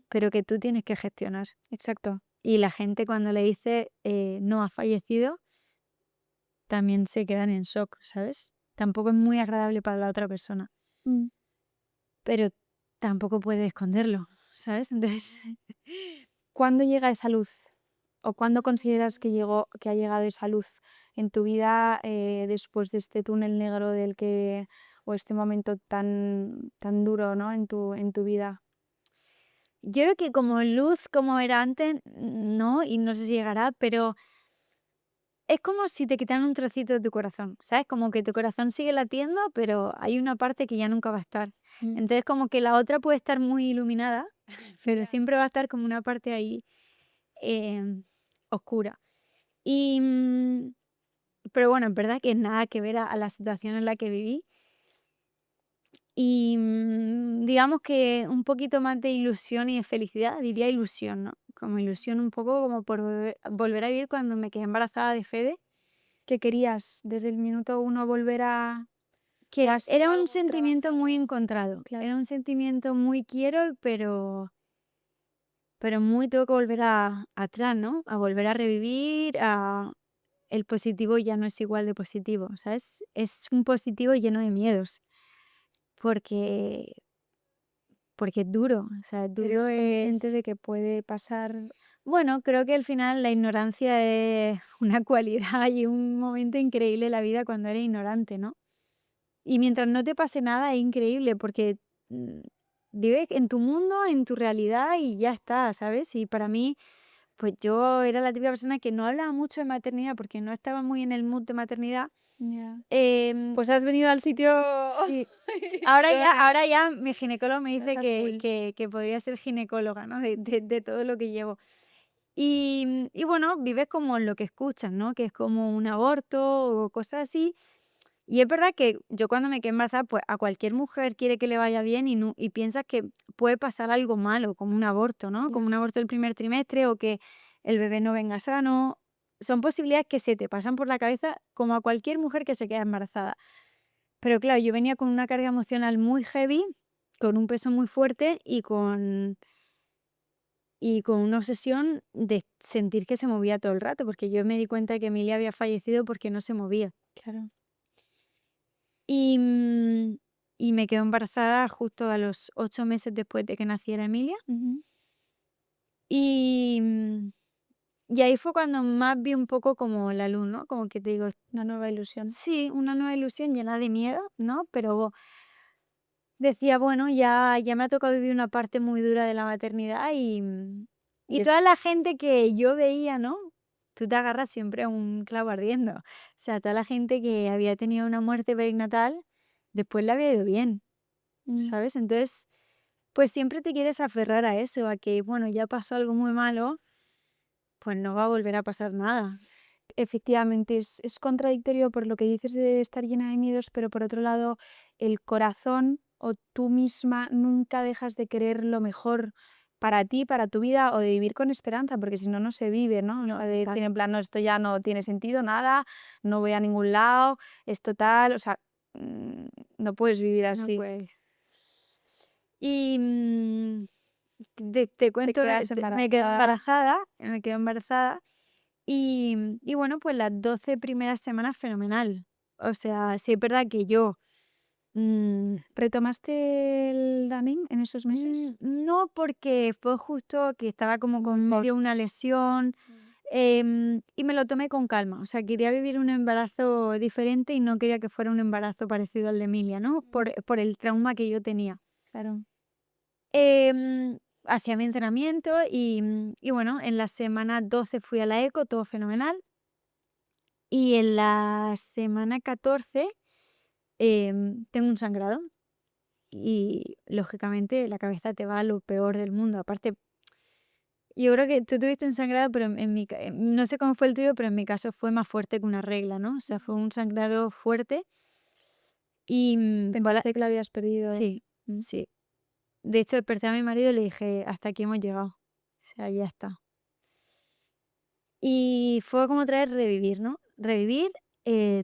pero que tú tienes que gestionar. Exacto. Y la gente cuando le dice no ha fallecido, también se quedan en shock, ¿sabes? Tampoco es muy agradable para la otra persona, Mm. pero tampoco puede esconderlo, ¿sabes? Entonces, ¿Cuándo llega esa luz? ¿O cuándo consideras que ha llegado esa luz en tu vida después de este túnel negro o este momento tan duro, ¿no? En tu vida? yo creo que como luz, como era antes, no, y no sé si llegará, pero es como si te quitaran un trocito de tu corazón, ¿sabes? Como que tu corazón sigue latiendo, pero hay una parte que ya nunca va a estar. Mm. Entonces, como que la otra puede estar muy iluminada, pero Ya. siempre va a estar como una parte ahí oscura. Y, pero bueno, es verdad que nada que ver a la situación en la que viví. Y digamos que un poquito más de ilusión y de felicidad, diría ilusión, ¿no? Como ilusión un poco como por volver a vivir cuando me quedé embarazada de Fede. ¿Qué querías desde el minuto uno volver a... ¿O Que ha sido era un algo sentimiento muy trabajado? encontrado. Claro. Era un sentimiento muy quiero, pero muy tengo que volver atrás, ¿no? A volver a revivir, el positivo ya no es igual de positivo, ¿sabes? Es un positivo lleno de miedos, porque, porque es duro, o sea, duro ¿Eres consciente es... de que puede pasar? Bueno, creo que al final la ignorancia es una cualidad y un momento increíble en la vida cuando eres ignorante, ¿no? Y mientras no te pase nada es increíble porque mm, vives en tu mundo, en tu realidad y ya está, ¿sabes? Y para mí, pues yo era la típica persona que no hablaba mucho de maternidad porque no estaba muy en el mood de maternidad. Ya. Em, Pues has venido al sitio sí, ahora ya, idóneo. ahora ya mi ginecólogo me Estás dice a full. que podría ser ginecóloga, ¿no? De todo lo que llevo. Y bueno, vives como en lo que escuchas, ¿no? Que es como un aborto o cosas así. Y es verdad que yo cuando me quedé embarazada, pues a cualquier mujer quiere que le vaya bien y piensas que puede pasar algo malo, como un aborto, ¿no? Ya. Como un aborto del primer trimestre o que el bebé no venga sano. Son posibilidades que se te pasan por la cabeza como a cualquier mujer que se queda embarazada. Pero claro, yo venía con una carga emocional muy heavy, con un peso muy fuerte y con una obsesión de sentir que se movía todo el rato, porque yo me di cuenta de que Emilia había fallecido porque no se movía. Claro. Y, mm, y me quedé embarazada justo a los 8 meses después de que naciera Emilia. Ujú. Y, mm, y ahí fue cuando más vi un poco como la luz, ¿no? Como que te digo, Una nueva ilusión. sí, una nueva ilusión llena de miedo, ¿no? Pero decía, bueno, ya me ha tocado vivir una parte muy dura de la maternidad y Y es toda la gente que yo veía, ¿no? Tú te agarras siempre a un clavo ardiendo. O sea, toda la gente que había tenido una muerte perinatal, después le había ido bien, mm, ¿sabes? Entonces, pues siempre te quieres aferrar a eso, a que, bueno, ya pasó algo muy malo, pues no va a volver a pasar nada. efectivamente es contradictorio por lo que dices de estar llena de miedos, pero por otro lado, el corazón o tú misma nunca dejas de querer lo mejor para ti, para tu vida o de vivir con esperanza, porque si no, no se vive, ¿no? No, De decir total. en plan, no, esto ya no tiene sentido, nada, no voy a ningún lado, es total, o sea, mm, no puedes vivir No así. puedes. Y te Te cuento, quedas embarazada. me quedo embarazada y bueno, pues las 12 primeras semanas fenomenal. O sea, sí es verdad que yo mm, ¿Retomaste el running en esos meses? no porque fue justo que estaba como con medio Post. una lesión y me lo tomé con calma. O sea, quería vivir un embarazo diferente y no quería que fuera un embarazo parecido al de Emilia, ¿no? Mm, Por el trauma que yo tenía. claro. Hacía mi entrenamiento y bueno, en la semana 12 fui a la eco, todo fenomenal. Y en la semana 14 tengo un sangrado y lógicamente la cabeza te va a lo peor del mundo. Aparte, yo creo que tú tuviste un sangrado, pero no sé cómo fue el tuyo, pero en mi caso fue más fuerte que una regla, ¿no? O sea, fue un sangrado fuerte y Pensaste que lo habías perdido. sí, Mm. sí. De hecho, desperté a mi marido y le dije, hasta aquí hemos llegado. O sea, ya está. Y fue como otra vez revivir, ¿no? Revivir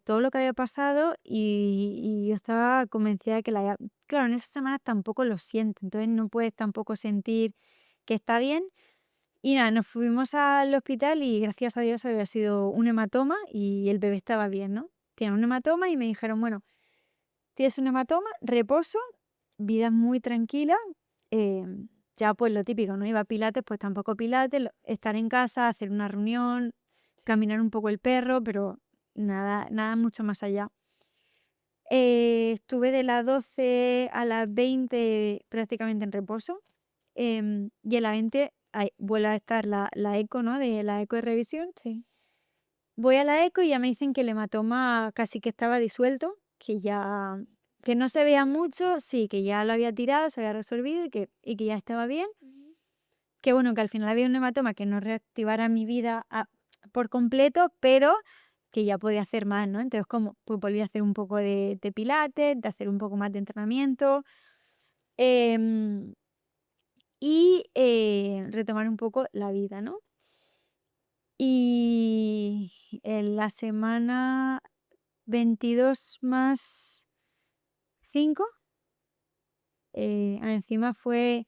todo lo que había pasado y yo estaba convencida de que claro, en esas semanas tampoco lo siento, entonces no puedes tampoco sentir que está bien. Y nada, nos fuimos al hospital y gracias a Dios había sido un hematoma y el bebé estaba bien, ¿no? Tiene un hematoma y me dijeron, bueno, tienes un hematoma, reposo, vida muy tranquila. eh, ya pues lo típico, no iba a pilates, pues tampoco pilates, estar en casa, hacer una reunión, caminar un poco el perro, pero nada, nada mucho más allá. Estuve de las 12 a las 20 prácticamente en reposo. Y en la 20 vuelve a estar la eco, ¿no? De la eco de revisión. Sí. Voy a la eco y ya me dicen que el hematoma casi que estaba disuelto, que no se veía mucho, sí, que ya lo había tirado, se había resolvido y que ya estaba bien. Que bueno, que al final había un hematoma que no reactivara mi vida por completo, pero que ya podía hacer más, ¿no? Entonces, como pues volví a hacer un poco de pilates, de hacer un poco más de entrenamiento em, y retomar un poco la vida, ¿no? Y en la semana 22 más 5 encima fue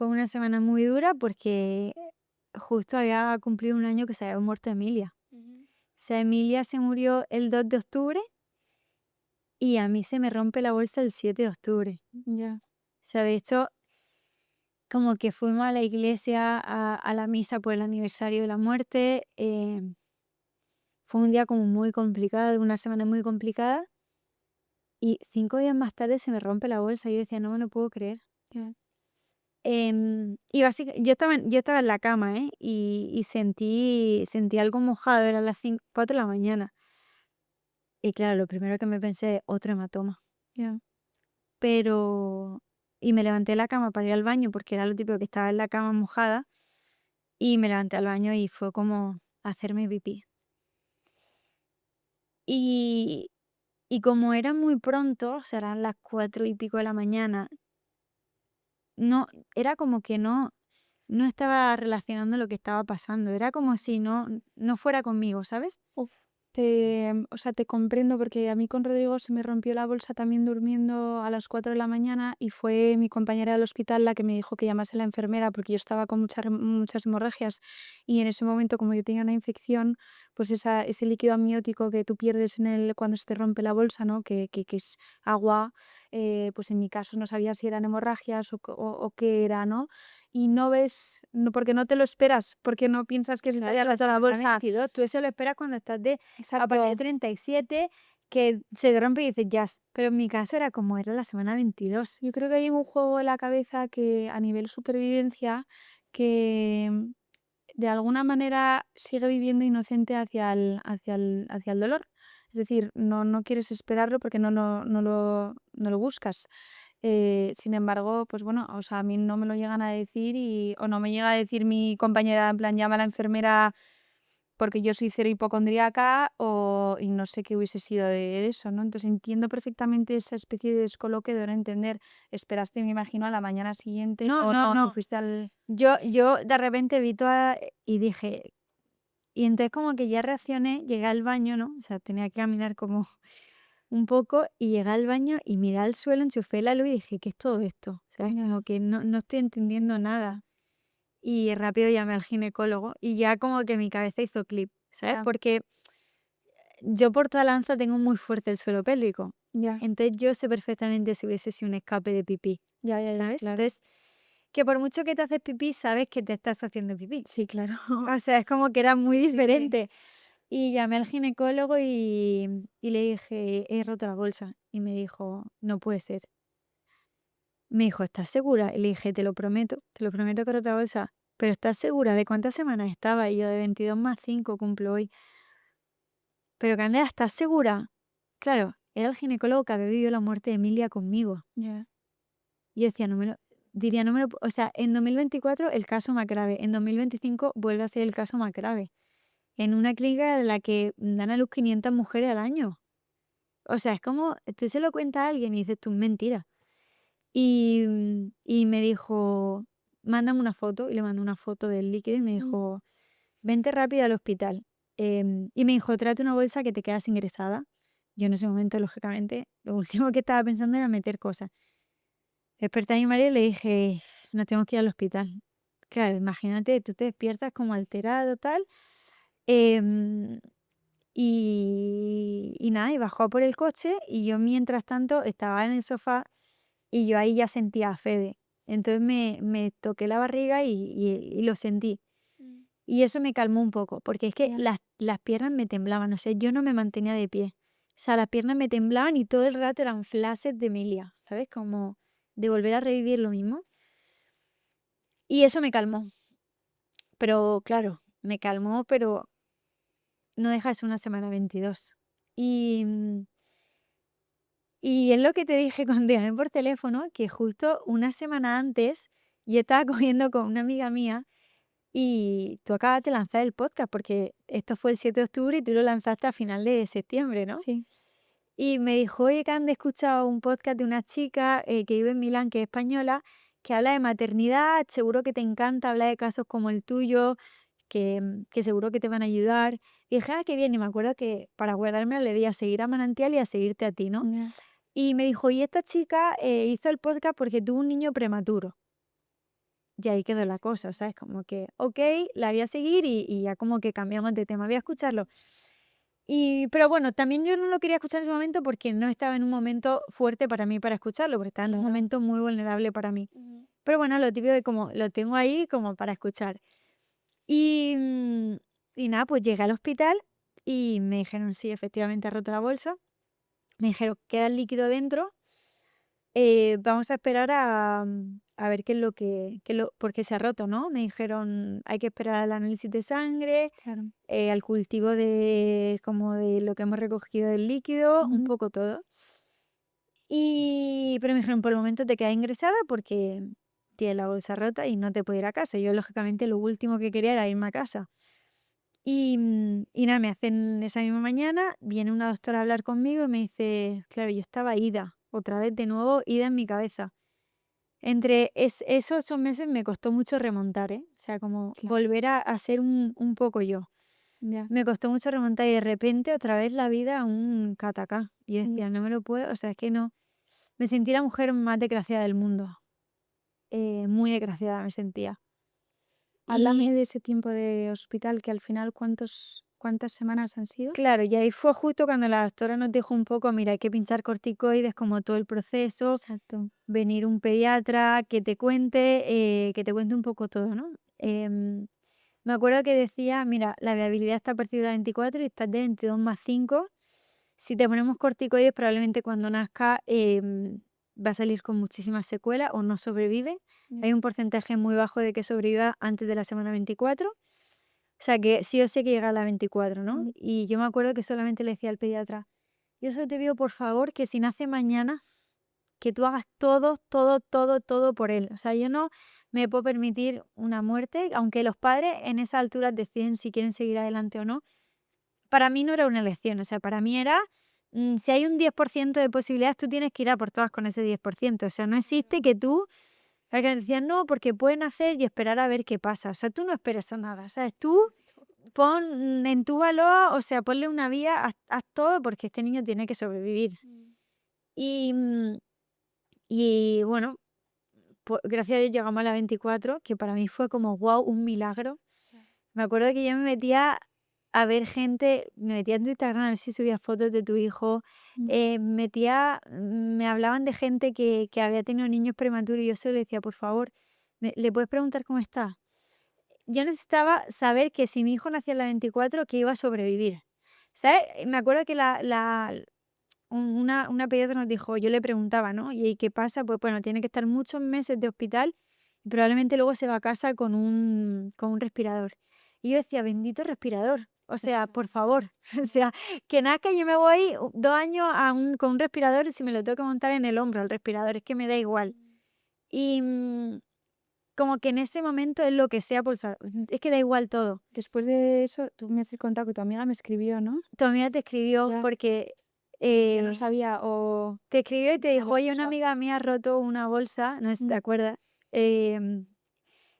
una semana muy dura porque justo había cumplido un año que se había muerto Emilia. Ujú. O sea, Emilia se murió el 2 de octubre y a mí se me rompe la bolsa el 7 de octubre. Ya. O sea, de hecho, como que fuimos a la iglesia a la misa por el aniversario de la muerte. Fue un día como muy complicado, una semana muy complicada. Y 5 días más tarde se me rompe la bolsa. Y yo decía, no me lo puedo creer. Ya. Y yo estaba en la cama, ¿eh? Y sentí algo mojado, eran las 4 de la mañana. Y claro, lo primero que me pensé, otro hematoma. Ya. Pero, y me levanté de la cama para ir al baño, porque era lo típico que estaba en la cama mojada, y me levanté al baño y fue como hacerme pipí. Y, y como era muy pronto, o sea, eran las 4 y pico de la mañana, no, era como que no estaba relacionando lo que estaba pasando, era como si no fuera conmigo, ¿sabes? Uf, o sea, te comprendo porque a mí con Rodrigo se me rompió la bolsa también durmiendo a las 4 de la mañana y fue mi compañera del hospital la que me dijo que llamase a la enfermera porque yo estaba con muchas hemorragias y en ese momento como yo tenía una infección, pues ese líquido amniótico que tú pierdes cuando se te rompe la bolsa, ¿no? Que es agua, pues en mi caso no sabía si eran hemorragias o qué era, ¿no? Y no ves, no, porque no te lo esperas, porque no piensas que se te Claro, haya la roto la semana bolsa. 22 tú eso lo esperas cuando estás a partir de Exacto. 37 que se te rompe y dices, ya, pero en mi caso era como era la semana 22. Yo creo que hay un juego en la cabeza que a nivel supervivencia que de alguna manera sigue viviendo inocente hacia el dolor. Es decir, no quieres esperarlo porque no lo buscas. Sin embargo, pues bueno, o sea, a mí no me lo llegan a decir o no me llega a decir mi compañera, en plan, llama a la enfermera porque yo soy cero hipocondríaca y no sé qué hubiese sido de eso, ¿no? Entonces entiendo perfectamente esa especie de descoloque de no entender. Esperaste, me imagino, a la mañana siguiente No, o no, no, no. fuiste al... Yo de repente vi toda y dije, y entonces como que ya reaccioné, llegué al baño, ¿no? O sea, tenía que caminar como un poco y llegué al baño y miré al suelo, enchufé la luz y dije, ¿qué es todo esto? ¿Sabes? Ya, Como que no estoy entendiendo nada. Y rápido llamé al ginecólogo y ya como que mi cabeza hizo clip, ¿sabes? ya, Porque yo por toda lanza tengo muy fuerte el suelo pélvico. ya, Entonces yo sé perfectamente si hubiese sido un escape de pipí, ya, ya, ya, ¿sabes? claro. Entonces, que por mucho que te haces pipí, sabes que te estás haciendo pipí. Sí, claro. O sea, es como que era muy Sí, sí, sí. diferente. Y llamé al ginecólogo y le dije, he roto la bolsa. Y me dijo, no puede ser. Me dijo, ¿estás segura? Y le dije, te lo prometo que era otra bolsa. Pero ¿estás segura de cuántas semanas estaba? Y yo de 22 más 5 cumplo hoy. Pero Candela, ¿estás segura? Claro, era el ginecólogo que había vivido la muerte de Emilia conmigo. Ya. Y yo decía, no me lo, o sea, en 2024 el caso más grave, en 2025 vuelve a ser el caso más grave. En una clínica en la que dan a luz 500 mujeres al año. O sea, es como, tú se lo cuentas a alguien y dices, tú, mentira. Y me dijo, mándame una foto, y le mandé una foto del líquido y me dijo, vente rápido al hospital. Y me dijo, tráete una bolsa que te quedas ingresada. Yo en ese momento, lógicamente, lo último que estaba pensando era meter cosas. Desperté a mi marido y le dije, nos tenemos que ir al hospital. Claro, imagínate, tú te despiertas como alterado, tal. em, y nada, y bajó por el coche y yo mientras tanto estaba en el sofá y yo ahí ya sentía a Fede. Entonces me toqué la barriga y lo sentí. Y eso me calmó un poco, porque es que Ya. las piernas me temblaban, o sea, yo no me mantenía de pie. O sea, las piernas me temblaban y todo el rato eran flashes de Emilia, ¿sabes? Como de volver a revivir lo mismo. Y eso me calmó. Pero claro, me calmó, pero no deja de ser una semana 22. Y, y es lo que te dije cuando te llamé por teléfono, que justo una semana antes yo estaba comiendo con una amiga mía y tú acabas de lanzar el podcast, porque esto fue el 7 de octubre y tú lo lanzaste a final de septiembre, ¿no? Sí. Y me dijo, oye, que han escuchado un podcast de una chica que vive en Milán, que es española, que habla de maternidad, seguro que te encanta, habla de casos como el tuyo, que seguro que te van a ayudar. Y dije, ah, qué bien, y me acuerdo que para guardármelo le di a seguir a Manantial y a seguirte a ti, ¿no? Ya. Y me dijo, y esta chica hizo el podcast porque tuvo un niño prematuro. Y ahí quedó la cosa, ¿sabes? Como que, ok, la voy a seguir y ya como que cambiamos de tema, voy a escucharlo. Pero bueno, también yo no lo quería escuchar en ese momento porque no estaba en un momento fuerte para mí para escucharlo, porque estaba en un Claro. momento muy vulnerable para mí. Pero bueno, lo típico de como lo tengo ahí como para escuchar. Y, y nada, pues llegué al hospital y me dijeron, sí, efectivamente ha roto la bolsa. Me dijeron, queda el líquido dentro. Vamos a esperar a ver qué es lo por qué se ha roto, ¿no? Me dijeron, hay que esperar al análisis de sangre, Claro. al cultivo de como de lo que hemos recogido del líquido, un poco todo. Pero me dijeron, por el momento te quedas ingresada porque tienes la bolsa rota y no te puedes ir a casa. Yo, lógicamente, lo último que quería era irme a casa. Y nada, me hacen esa misma mañana, viene una doctora a hablar conmigo y me dice, claro, yo estaba ida, otra vez de nuevo, ida en mi cabeza. Entre esos 8 meses me costó mucho remontar, ¿eh? O sea, como Claro. volver a ser un poco yo. Ya. Me costó mucho remontar y de repente otra vez la vida un catacá. Y yo decía, no me lo puedo, o sea, es que no. Me sentí la mujer más desgraciada del mundo. Muy desgraciada me sentía. Y Háblame de ese tiempo de hospital que al final, ¿cuántas semanas han sido? claro, y ahí fue justo cuando la doctora nos dijo un poco, mira, hay que pinchar corticoides como todo el proceso, Exacto. venir un pediatra que te cuente un poco todo, ¿no? Me acuerdo que decía, mira, la viabilidad está a partir de 24 y estás de 22 más 5. Si te ponemos corticoides, probablemente cuando nazca va a salir con muchísimas secuelas o no sobrevive. Ya. Hay un porcentaje muy bajo de que sobreviva antes de la semana 24. O sea que sí o sí hay que llegar a la 24, ¿no? Mm. Y yo me acuerdo que solamente le decía al pediatra, yo solo te pido por favor que si nace mañana, que tú hagas todo, todo, todo, todo por él. O sea, yo no me puedo permitir una muerte, aunque los padres en esa altura deciden si quieren seguir adelante o no. Para mí no era una elección, o sea, para mí era, si hay un 10% de posibilidades, tú tienes que ir a por todas con ese 10%. O sea, no existe que tú, porque me decían, no, porque pueden hacer y esperar a ver qué pasa. O sea, tú no esperes a nada, ¿sabes? Tú pon en tu valor, o sea, ponle una vía, haz todo porque este niño tiene que sobrevivir. Y, y bueno, gracias a Dios llegamos a la 24, que para mí fue como, wow, un milagro. Me acuerdo que yo me metía a ver gente, me metía en tu Instagram a ver si subía fotos de tu hijo, Mm. me hablaban de gente que había tenido niños prematuros y yo solo le decía, por favor, ¿le puedes preguntar cómo está? Yo necesitaba saber que si mi hijo nacía en la 24, que iba a sobrevivir. ¿Sabes? Me acuerdo que una pediatra nos dijo, yo le preguntaba, ¿no? ¿Y qué pasa? Pues bueno, tiene que estar muchos meses de hospital y probablemente luego se va a casa con un respirador. Y yo decía, bendito respirador. O sea, por favor, o sea, que nazca y yo me voy 2 años con un respirador y si me lo tengo que montar en el hombro al respirador, es que me da igual. Y como que en ese momento es lo que sea pulsar, es que da igual todo. Después de eso, tú me has contado que tu amiga me escribió, ¿no? Tu amiga te escribió Ya. porque Yo no eh, sabía o te escribió y te dijo, sabía oye, una cosa. amiga mía ha roto una bolsa, no sé si te Mm. acuerdas. Em,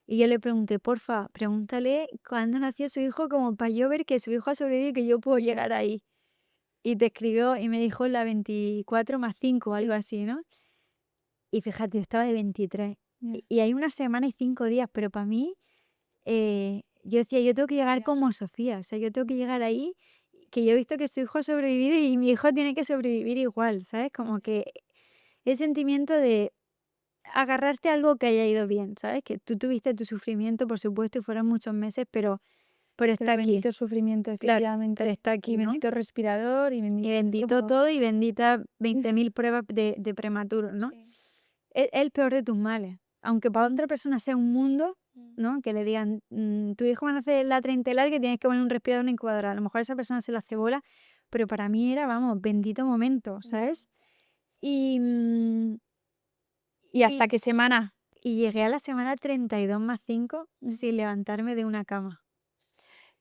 y yo le pregunté, porfa, pregúntale cuándo nació su hijo, como para yo ver que su hijo ha sobrevivido y que yo puedo Ya. llegar ahí. Y te escribió y me dijo la 24+5, algo Sí, así, ¿no? Y fíjate, yo estaba de 23. ya. Y hay una semana y 5 días, pero para mí, yo decía, yo tengo que llegar Ya. como Sofía, o sea, yo tengo que llegar ahí, que yo he visto que su hijo ha sobrevivido y mi hijo tiene que sobrevivir igual, ¿sabes? Como que ese sentimiento de agarrarte a algo que haya ido bien, ¿sabes? Que tú tuviste tu sufrimiento, por supuesto, y fueron muchos meses, pero está Pero aquí, bendito sufrimiento, claro, pero efectivamente. está Y aquí, ¿no? bendito respirador y Y bendito bendito todo. todo y bendita 20.000 pruebas de prematuro, ¿no? Sí. Es el peor de tus males. Aunque para otra persona sea un mundo, Mm. ¿no? Que le digan, tu hijo va a nacer en la treintalar que tienes que poner un respirador en una incubadora. A lo mejor esa persona se la cebola, pero para mí era, vamos, bendito momento, Ya. ¿sabes? Y, mm, ¿Y y, hasta qué semana? y llegué a la semana 32+5 Mm. sin levantarme de una cama.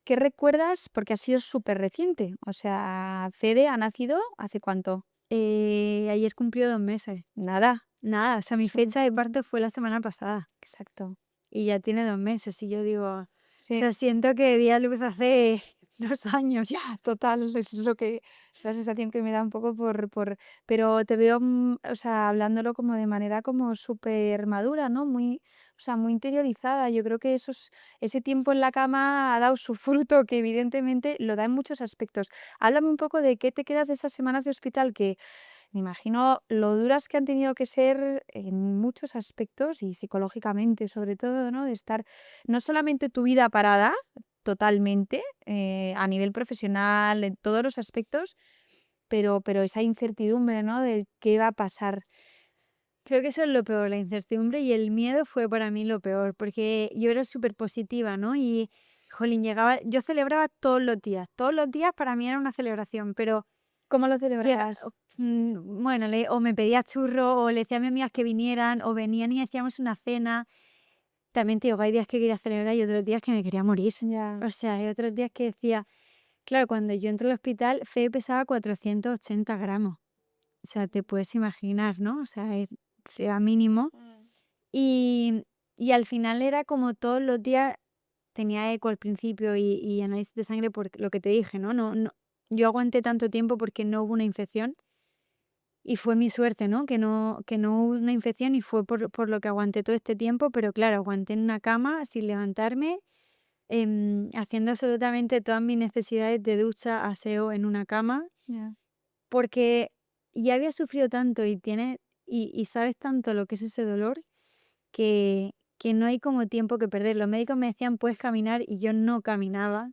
¿Qué recuerdas? Porque ha sido súper reciente. O sea, Fede ha nacido ¿hace cuánto? Ayer cumplió 2 meses. Nada. Nada, o sea, mi Es un fecha de parto fue la semana pasada. exacto. Y ya tiene 2 meses. Y yo digo, o Sí. sea, siento que di a luz hace 2 años. Ya, total, eso es lo que es la sensación que me da un poco pero te veo, o sea, hablándolo como de manera como súper madura, ¿no? Muy, o sea, muy interiorizada. Yo creo que ese tiempo en la cama ha dado su fruto, que evidentemente lo da en muchos aspectos. Háblame un poco de qué te quedas de esas semanas de hospital, que me imagino lo duras que han tenido que ser en muchos aspectos y psicológicamente sobre todo, ¿no? De estar no solamente tu vida parada totalmente, a nivel profesional, en todos los aspectos, pero esa incertidumbre, ¿no? De qué va a pasar. Creo que eso es lo peor, la incertidumbre y el miedo fue para mí lo peor, porque yo era súper positiva, ¿no? Y, jolín, yo celebraba todos los días para mí era una celebración, pero ¿Cómo lo ya, celebras? bueno, o me pedía churro, o le decía a mis amigas que vinieran, o venían y hacíamos una cena. También te digo, hay días que quería celebrar y otros días que me quería morir. Ya, O sea, hay otros días que decía, claro, cuando yo entré al hospital, Fe pesaba 480 gramos. O sea, te puedes imaginar, ¿no? O sea, era mínimo. mm, Y, y al final era como todos los días, tenía eco al principio y análisis de sangre por lo que te dije, ¿no? Yo aguanté tanto tiempo porque no hubo una infección y fue mi suerte, ¿no? Que no hubo una infección y fue por lo que aguanté todo este tiempo, pero claro, aguanté en una cama sin levantarme, haciendo absolutamente todas mis necesidades de ducha, aseo en una cama, ya. porque ya había sufrido tanto y sabes tanto lo que es ese dolor que no hay como tiempo que perder. Los médicos me decían, puedes caminar y yo no caminaba.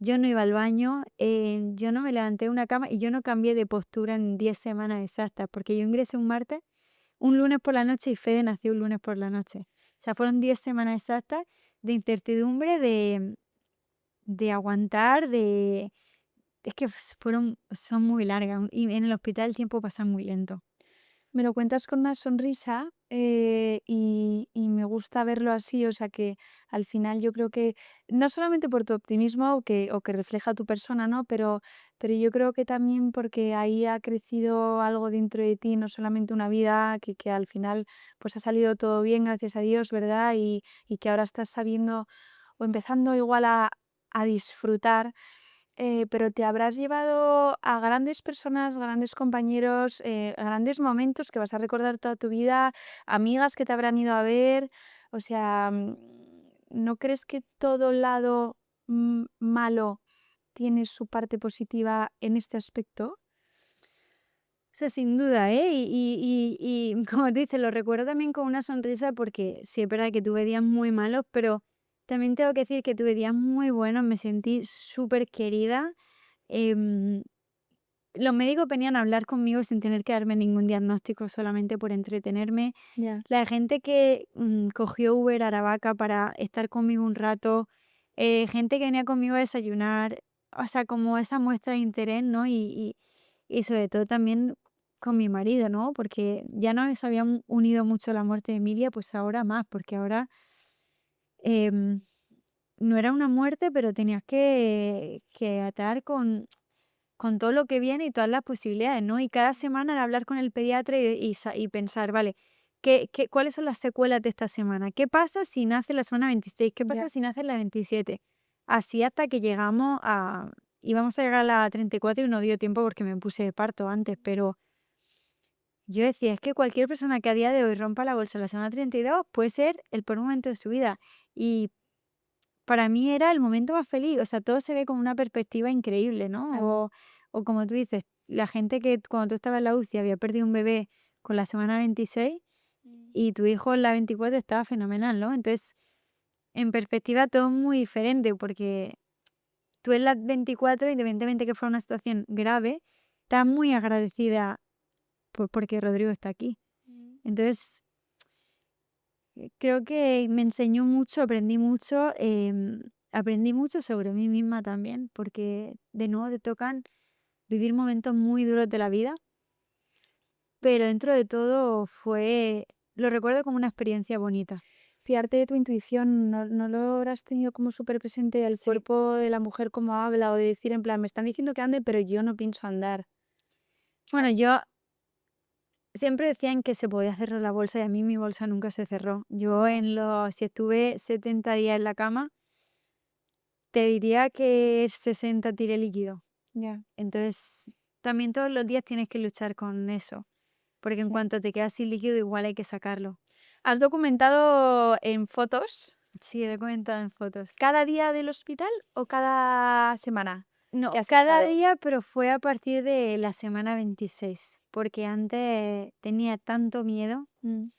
Yo no iba al baño, yo no me levanté de una cama y yo no cambié de postura en 10 semanas exactas, porque yo ingresé un martes, un lunes por la noche y Fede nació un lunes por la noche. O sea, fueron 10 semanas exactas de incertidumbre, de aguantar, Es que son muy largas y en el hospital el tiempo pasa muy lento. Me lo cuentas con una sonrisa, y me gusta verlo así, o sea que al final yo creo que no solamente por tu optimismo o que refleja tu persona, ¿no? Pero yo creo que también porque ahí ha crecido algo dentro de ti, no solamente una vida, que al final pues ha salido todo bien, gracias a Dios, ¿verdad? Y que ahora estás sabiendo o empezando igual a disfrutar. Pero te habrás llevado a grandes personas, grandes compañeros, grandes momentos que vas a recordar toda tu vida, amigas que te habrán ido a ver. O sea, ¿no crees que todo lado malo tiene su parte positiva en este aspecto? O sea, sin duda, ¿eh? Y como te dices, lo recuerdo también con una sonrisa porque sí es verdad que tuve días muy malos, pero también tengo que decir que tuve días muy buenos, me sentí súper querida. em, los médicos venían a hablar conmigo sin tener que darme ningún diagnóstico, solamente por entretenerme. Ya, La gente que cogió Uber a Aravaca para estar conmigo un rato, gente que venía conmigo a desayunar, o sea, como esa muestra de interés, ¿no? Y sobre todo también con mi marido, ¿no? Porque ya no se habían unido mucho a la muerte de Emilia, pues ahora más, porque ahora em, no era una muerte, pero tenías que atar con todo lo que viene y todas las posibilidades, ¿no? Y cada semana al hablar con el pediatra y pensar, vale, ¿cuáles son las secuelas de esta semana? ¿Qué pasa si nace la semana 26? ¿Qué ya. pasa si nace la 27? Así hasta que llegamos a... Íbamos a llegar a la 34 y no dio tiempo porque me puse de parto antes, pero yo decía, es que cualquier persona que a día de hoy rompa la bolsa en la semana 32 puede ser el peor momento de su vida. Y para mí era el momento más feliz, o sea, todo se ve con una perspectiva increíble, ¿no? Claro. O como tú dices, la gente que cuando tú estabas en la UCI había perdido un bebé con la semana 26 y tu hijo en la 24 estaba fenomenal, ¿no? Entonces, en perspectiva todo es muy diferente porque tú en la 24, independientemente que fuera una situación grave, estás muy agradecida porque Rodrigo está aquí. Mm. Entonces, creo que me enseñó mucho, aprendí mucho sobre mí misma también, porque de nuevo te tocan vivir momentos muy duros de la vida, pero dentro de todo lo recuerdo como una experiencia bonita. Fiarte de tu intuición, ¿no lo habrás tenido como súper presente el Sí. cuerpo de la mujer cómo habla o de decir en plan, me están diciendo que ande, pero yo no pienso andar? Bueno, yo siempre decían que se podía cerrar la bolsa y a mí mi bolsa nunca se cerró. Si estuve 70 días en la cama, te diría que 60 tiré líquido. Ya, Entonces, también todos los días tienes que luchar con eso. Porque en sí. cuanto te quedas sin líquido, igual hay que sacarlo. ¿Has documentado en fotos Sí, he comentado en fotos. cada día del hospital o cada semana que No, has cada estado? día, pero fue a partir de la semana 26, porque antes tenía tanto miedo Mm,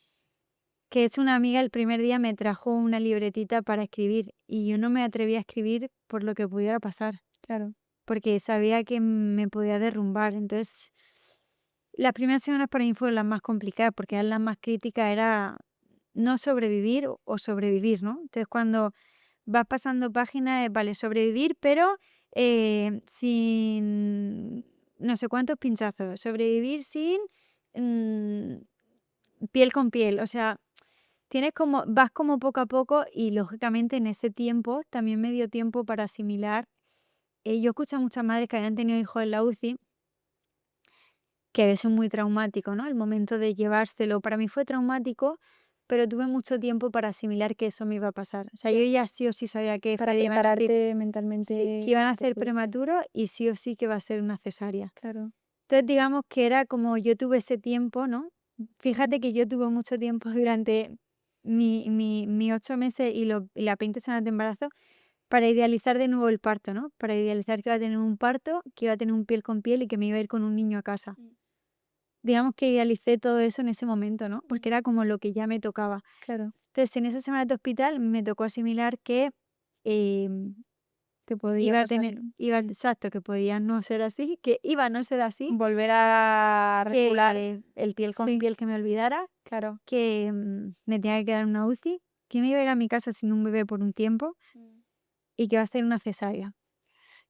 que es una amiga el primer día me trajo una libretita para escribir y yo no me atrevía a escribir por lo que pudiera pasar, claro, porque sabía que me podía derrumbar. Entonces, las primeras semanas para mí fueron las más complicadas, porque eran las más críticas, era no sobrevivir o sobrevivir, ¿no? Entonces, cuando vas pasando páginas, vale, sobrevivir, pero sin no sé cuántos pinchazos, sobrevivir sin mm, piel con piel, o sea, vas como poco a poco y lógicamente en ese tiempo también me dio tiempo para asimilar. Yo escucho a muchas madres que habían tenido hijos en la UCI que eso es muy traumático, ¿no? El momento de llevárselo para mí fue traumático, pero tuve mucho tiempo para asimilar que eso me iba a pasar. O sea, yo ya. ya sí o sí sabía que Para Fede iba a nacer, prepararte sí, que mentalmente iban a lo que hacer pudiese. prematuro y sí o sí que va a ser una cesárea. Claro. Entonces, digamos que era como yo tuve ese tiempo, ¿no? Ujú. Fíjate que yo tuve mucho tiempo durante mis 8 meses y las 20 semanas de embarazo para idealizar de nuevo el parto, ¿no? Para idealizar que iba a tener un parto, que iba a tener un piel con piel y que me iba a ir con un niño a casa. Mm, Digamos que idealicé todo eso en ese momento, ¿no? mm, Porque era como lo que ya me tocaba. claro, Entonces, en esa semana de hospital me tocó asimilar que em, te podía iba a pasar. tener, iba, exacto, que podía no ser así, que iba a no ser así, Volver a regular. que el piel con Sí, piel que me olvidara, claro. que me tenía que quedar en una UCI, que me iba a ir a mi casa sin un bebé por un tiempo Mm. y que iba a ser una cesárea.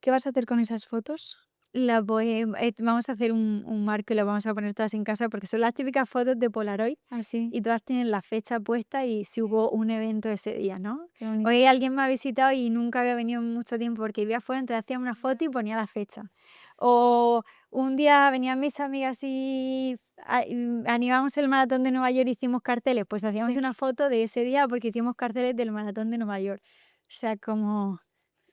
¿Qué vas a hacer con esas fotos? Vamos a hacer un marco y lo vamos a poner todas en casa porque son las típicas fotos de Polaroid Ah, sí, y todas tienen la fecha puesta y si sí, hubo un evento ese día, ¿no? qué bonito. Hoy alguien me ha visitado y nunca había venido en mucho tiempo porque vivía afuera, entonces hacía una foto y ponía la fecha. O un día venían mis amigas y animamos el maratón de Nueva York y hicimos carteles, pues hacíamos Sí, una foto de ese día porque hicimos carteles del maratón de Nueva York. O sea, como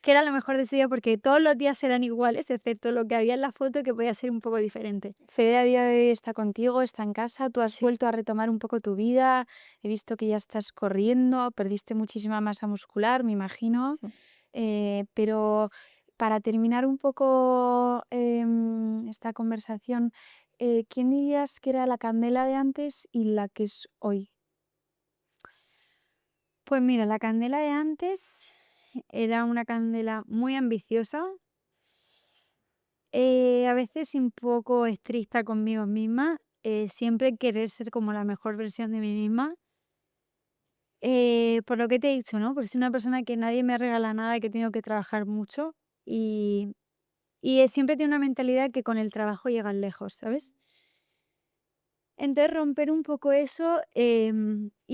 que era lo mejor de ese día porque todos los días eran iguales, excepto lo que había en la foto que podía ser un poco diferente. Fede a día de hoy está contigo, está en casa, tú has Sí. vuelto a retomar un poco tu vida, he visto que ya estás corriendo, perdiste muchísima masa muscular, me imagino, Sí. pero para terminar un poco esta conversación, ¿quién dirías que era la Candela de antes y la que es hoy? Pues mira, la Candela de antes era una Candela muy ambiciosa, A veces un poco estricta conmigo misma, siempre querer ser como la mejor versión de mí misma. Por lo que te he dicho, ¿no? Porque soy una persona que nadie me regala nada, que tengo que trabajar mucho y, siempre tiene una mentalidad que con el trabajo llegas lejos, ¿sabes? Entonces romper un poco eso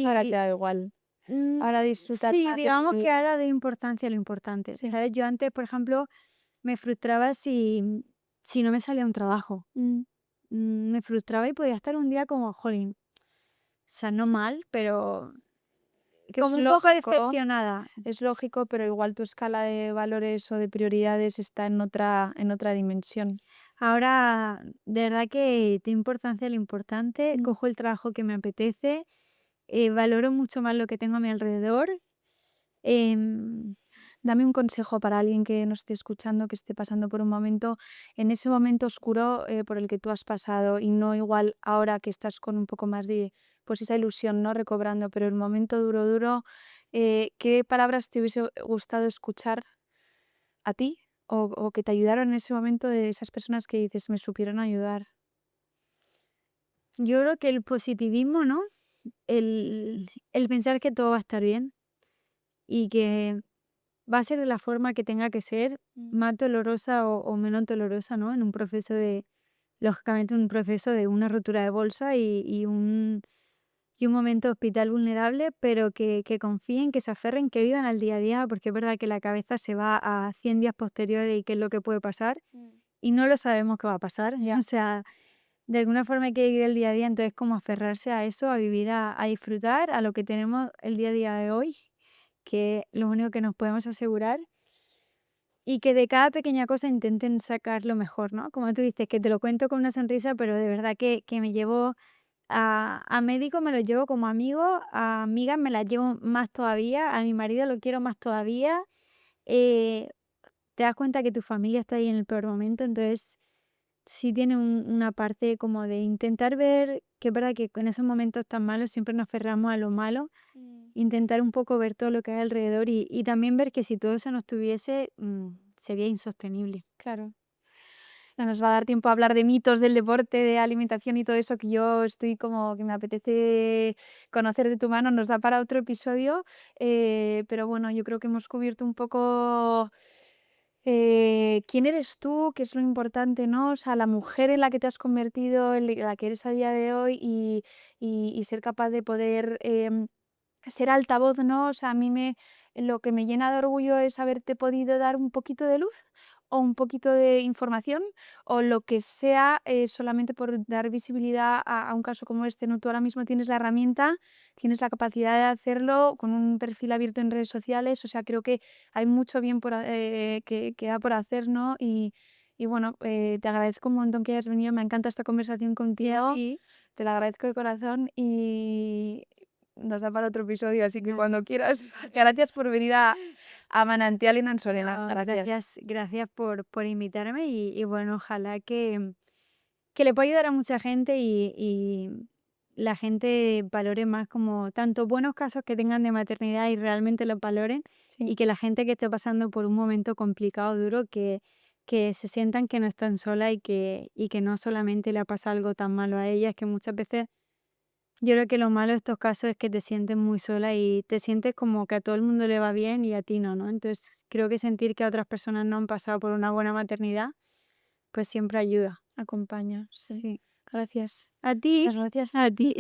Ahora te da igual. mm, Ahora disfrutas sí, más digamos que de... ahora doy importancia a lo importante, Sí. ¿sabes? Yo antes, por ejemplo, me frustraba si no me salía un trabajo. Me frustraba y podía estar un día como, jolín, o sea, no mal, pero Que como un poco decepcionada. es lógico, pero igual tu escala de valores o de prioridades está en otra dimensión. Ahora, de verdad que doy importancia a lo importante, Mm. cojo el trabajo que me apetece, valoro mucho más lo que tengo a mi alrededor. em, Dame un consejo para alguien que nos esté escuchando, que esté pasando por un momento, en ese momento oscuro por el que tú has pasado y no igual ahora que estás con un poco más de, pues esa ilusión, ¿no? Recobrando, pero el momento duro, duro, ¿qué palabras te hubiese gustado escuchar a ti o que te ayudaron en ese momento de esas personas que dices, me supieron ayudar? yo creo que el positivismo, ¿no? El pensar que todo va a estar bien y que va a ser de la forma que tenga que ser, Mm. más dolorosa o menos dolorosa, ¿no? En un proceso de, lógicamente, un proceso de una rotura de bolsa y un momento de hospital vulnerable, pero que confíen, que se aferren, que vivan al día a día, porque es verdad que la cabeza se va a 100 días posteriores y qué es lo que puede pasar, Mm. y no lo sabemos qué va a pasar. Ya, O sea, de alguna forma hay que vivir el día a día, entonces como aferrarse a eso, a vivir, a disfrutar, a lo que tenemos el día a día de hoy, que es lo único que nos podemos asegurar, y que de cada pequeña cosa intenten sacar lo mejor, ¿no? Como tú dices, que te lo cuento con una sonrisa, pero de verdad que me llevo a médicos me los llevo como amigos, a amigas me las llevo más todavía, a mi marido lo quiero más todavía. eh, Te das cuenta que tu familia está ahí en el peor momento, entonces sí tiene una parte como de intentar ver, que es verdad que en esos momentos tan malos siempre nos aferramos a lo malo, mm, intentar un poco ver todo lo que hay alrededor y también ver que si todo eso no estuviese, sería insostenible. claro. No nos va a dar tiempo a hablar de mitos del deporte, de alimentación y todo eso que yo estoy como que me apetece conocer de tu mano. Nos da para otro episodio, pero bueno, yo creo que hemos cubierto un poco quién eres tú, qué es lo importante, ¿no? O sea, la mujer en la que te has convertido, en la que eres a día de hoy y ser capaz de poder ser altavoz, ¿no? O sea, lo que me llena de orgullo es haberte podido dar un poquito de luz o un poquito de información o lo que sea solamente por dar visibilidad a un caso como este, ¿no? Tú ahora mismo tienes la herramienta, tienes la capacidad de hacerlo con un perfil abierto en redes sociales, o sea, creo que hay mucho bien que da por hacer, ¿no? Y bueno, te agradezco un montón que hayas venido, me encanta esta conversación Y a contigo, ti, te lo agradezco de corazón y nos da para otro episodio, así que nada. cuando quieras. Gracias por venir a Manantial en Ansorena. No, Gracias. gracias por invitarme y bueno, ojalá que le pueda ayudar a mucha gente y la gente valore más como tanto buenos casos que tengan de maternidad y realmente los valoren y Sí, que la gente que esté pasando por un momento complicado, duro, que se sientan que no están sola y que no solamente le ha pasado algo tan malo a ellas, que muchas veces yo creo que lo malo de estos casos es que te sientes muy sola y te sientes como que a todo el mundo le va bien y a ti no, ¿no? Entonces creo que sentir que otras personas no han pasado por una buena maternidad, pues siempre ayuda. acompaña. Sí. Sí. Gracias. A ti, Muchas gracias. a ti.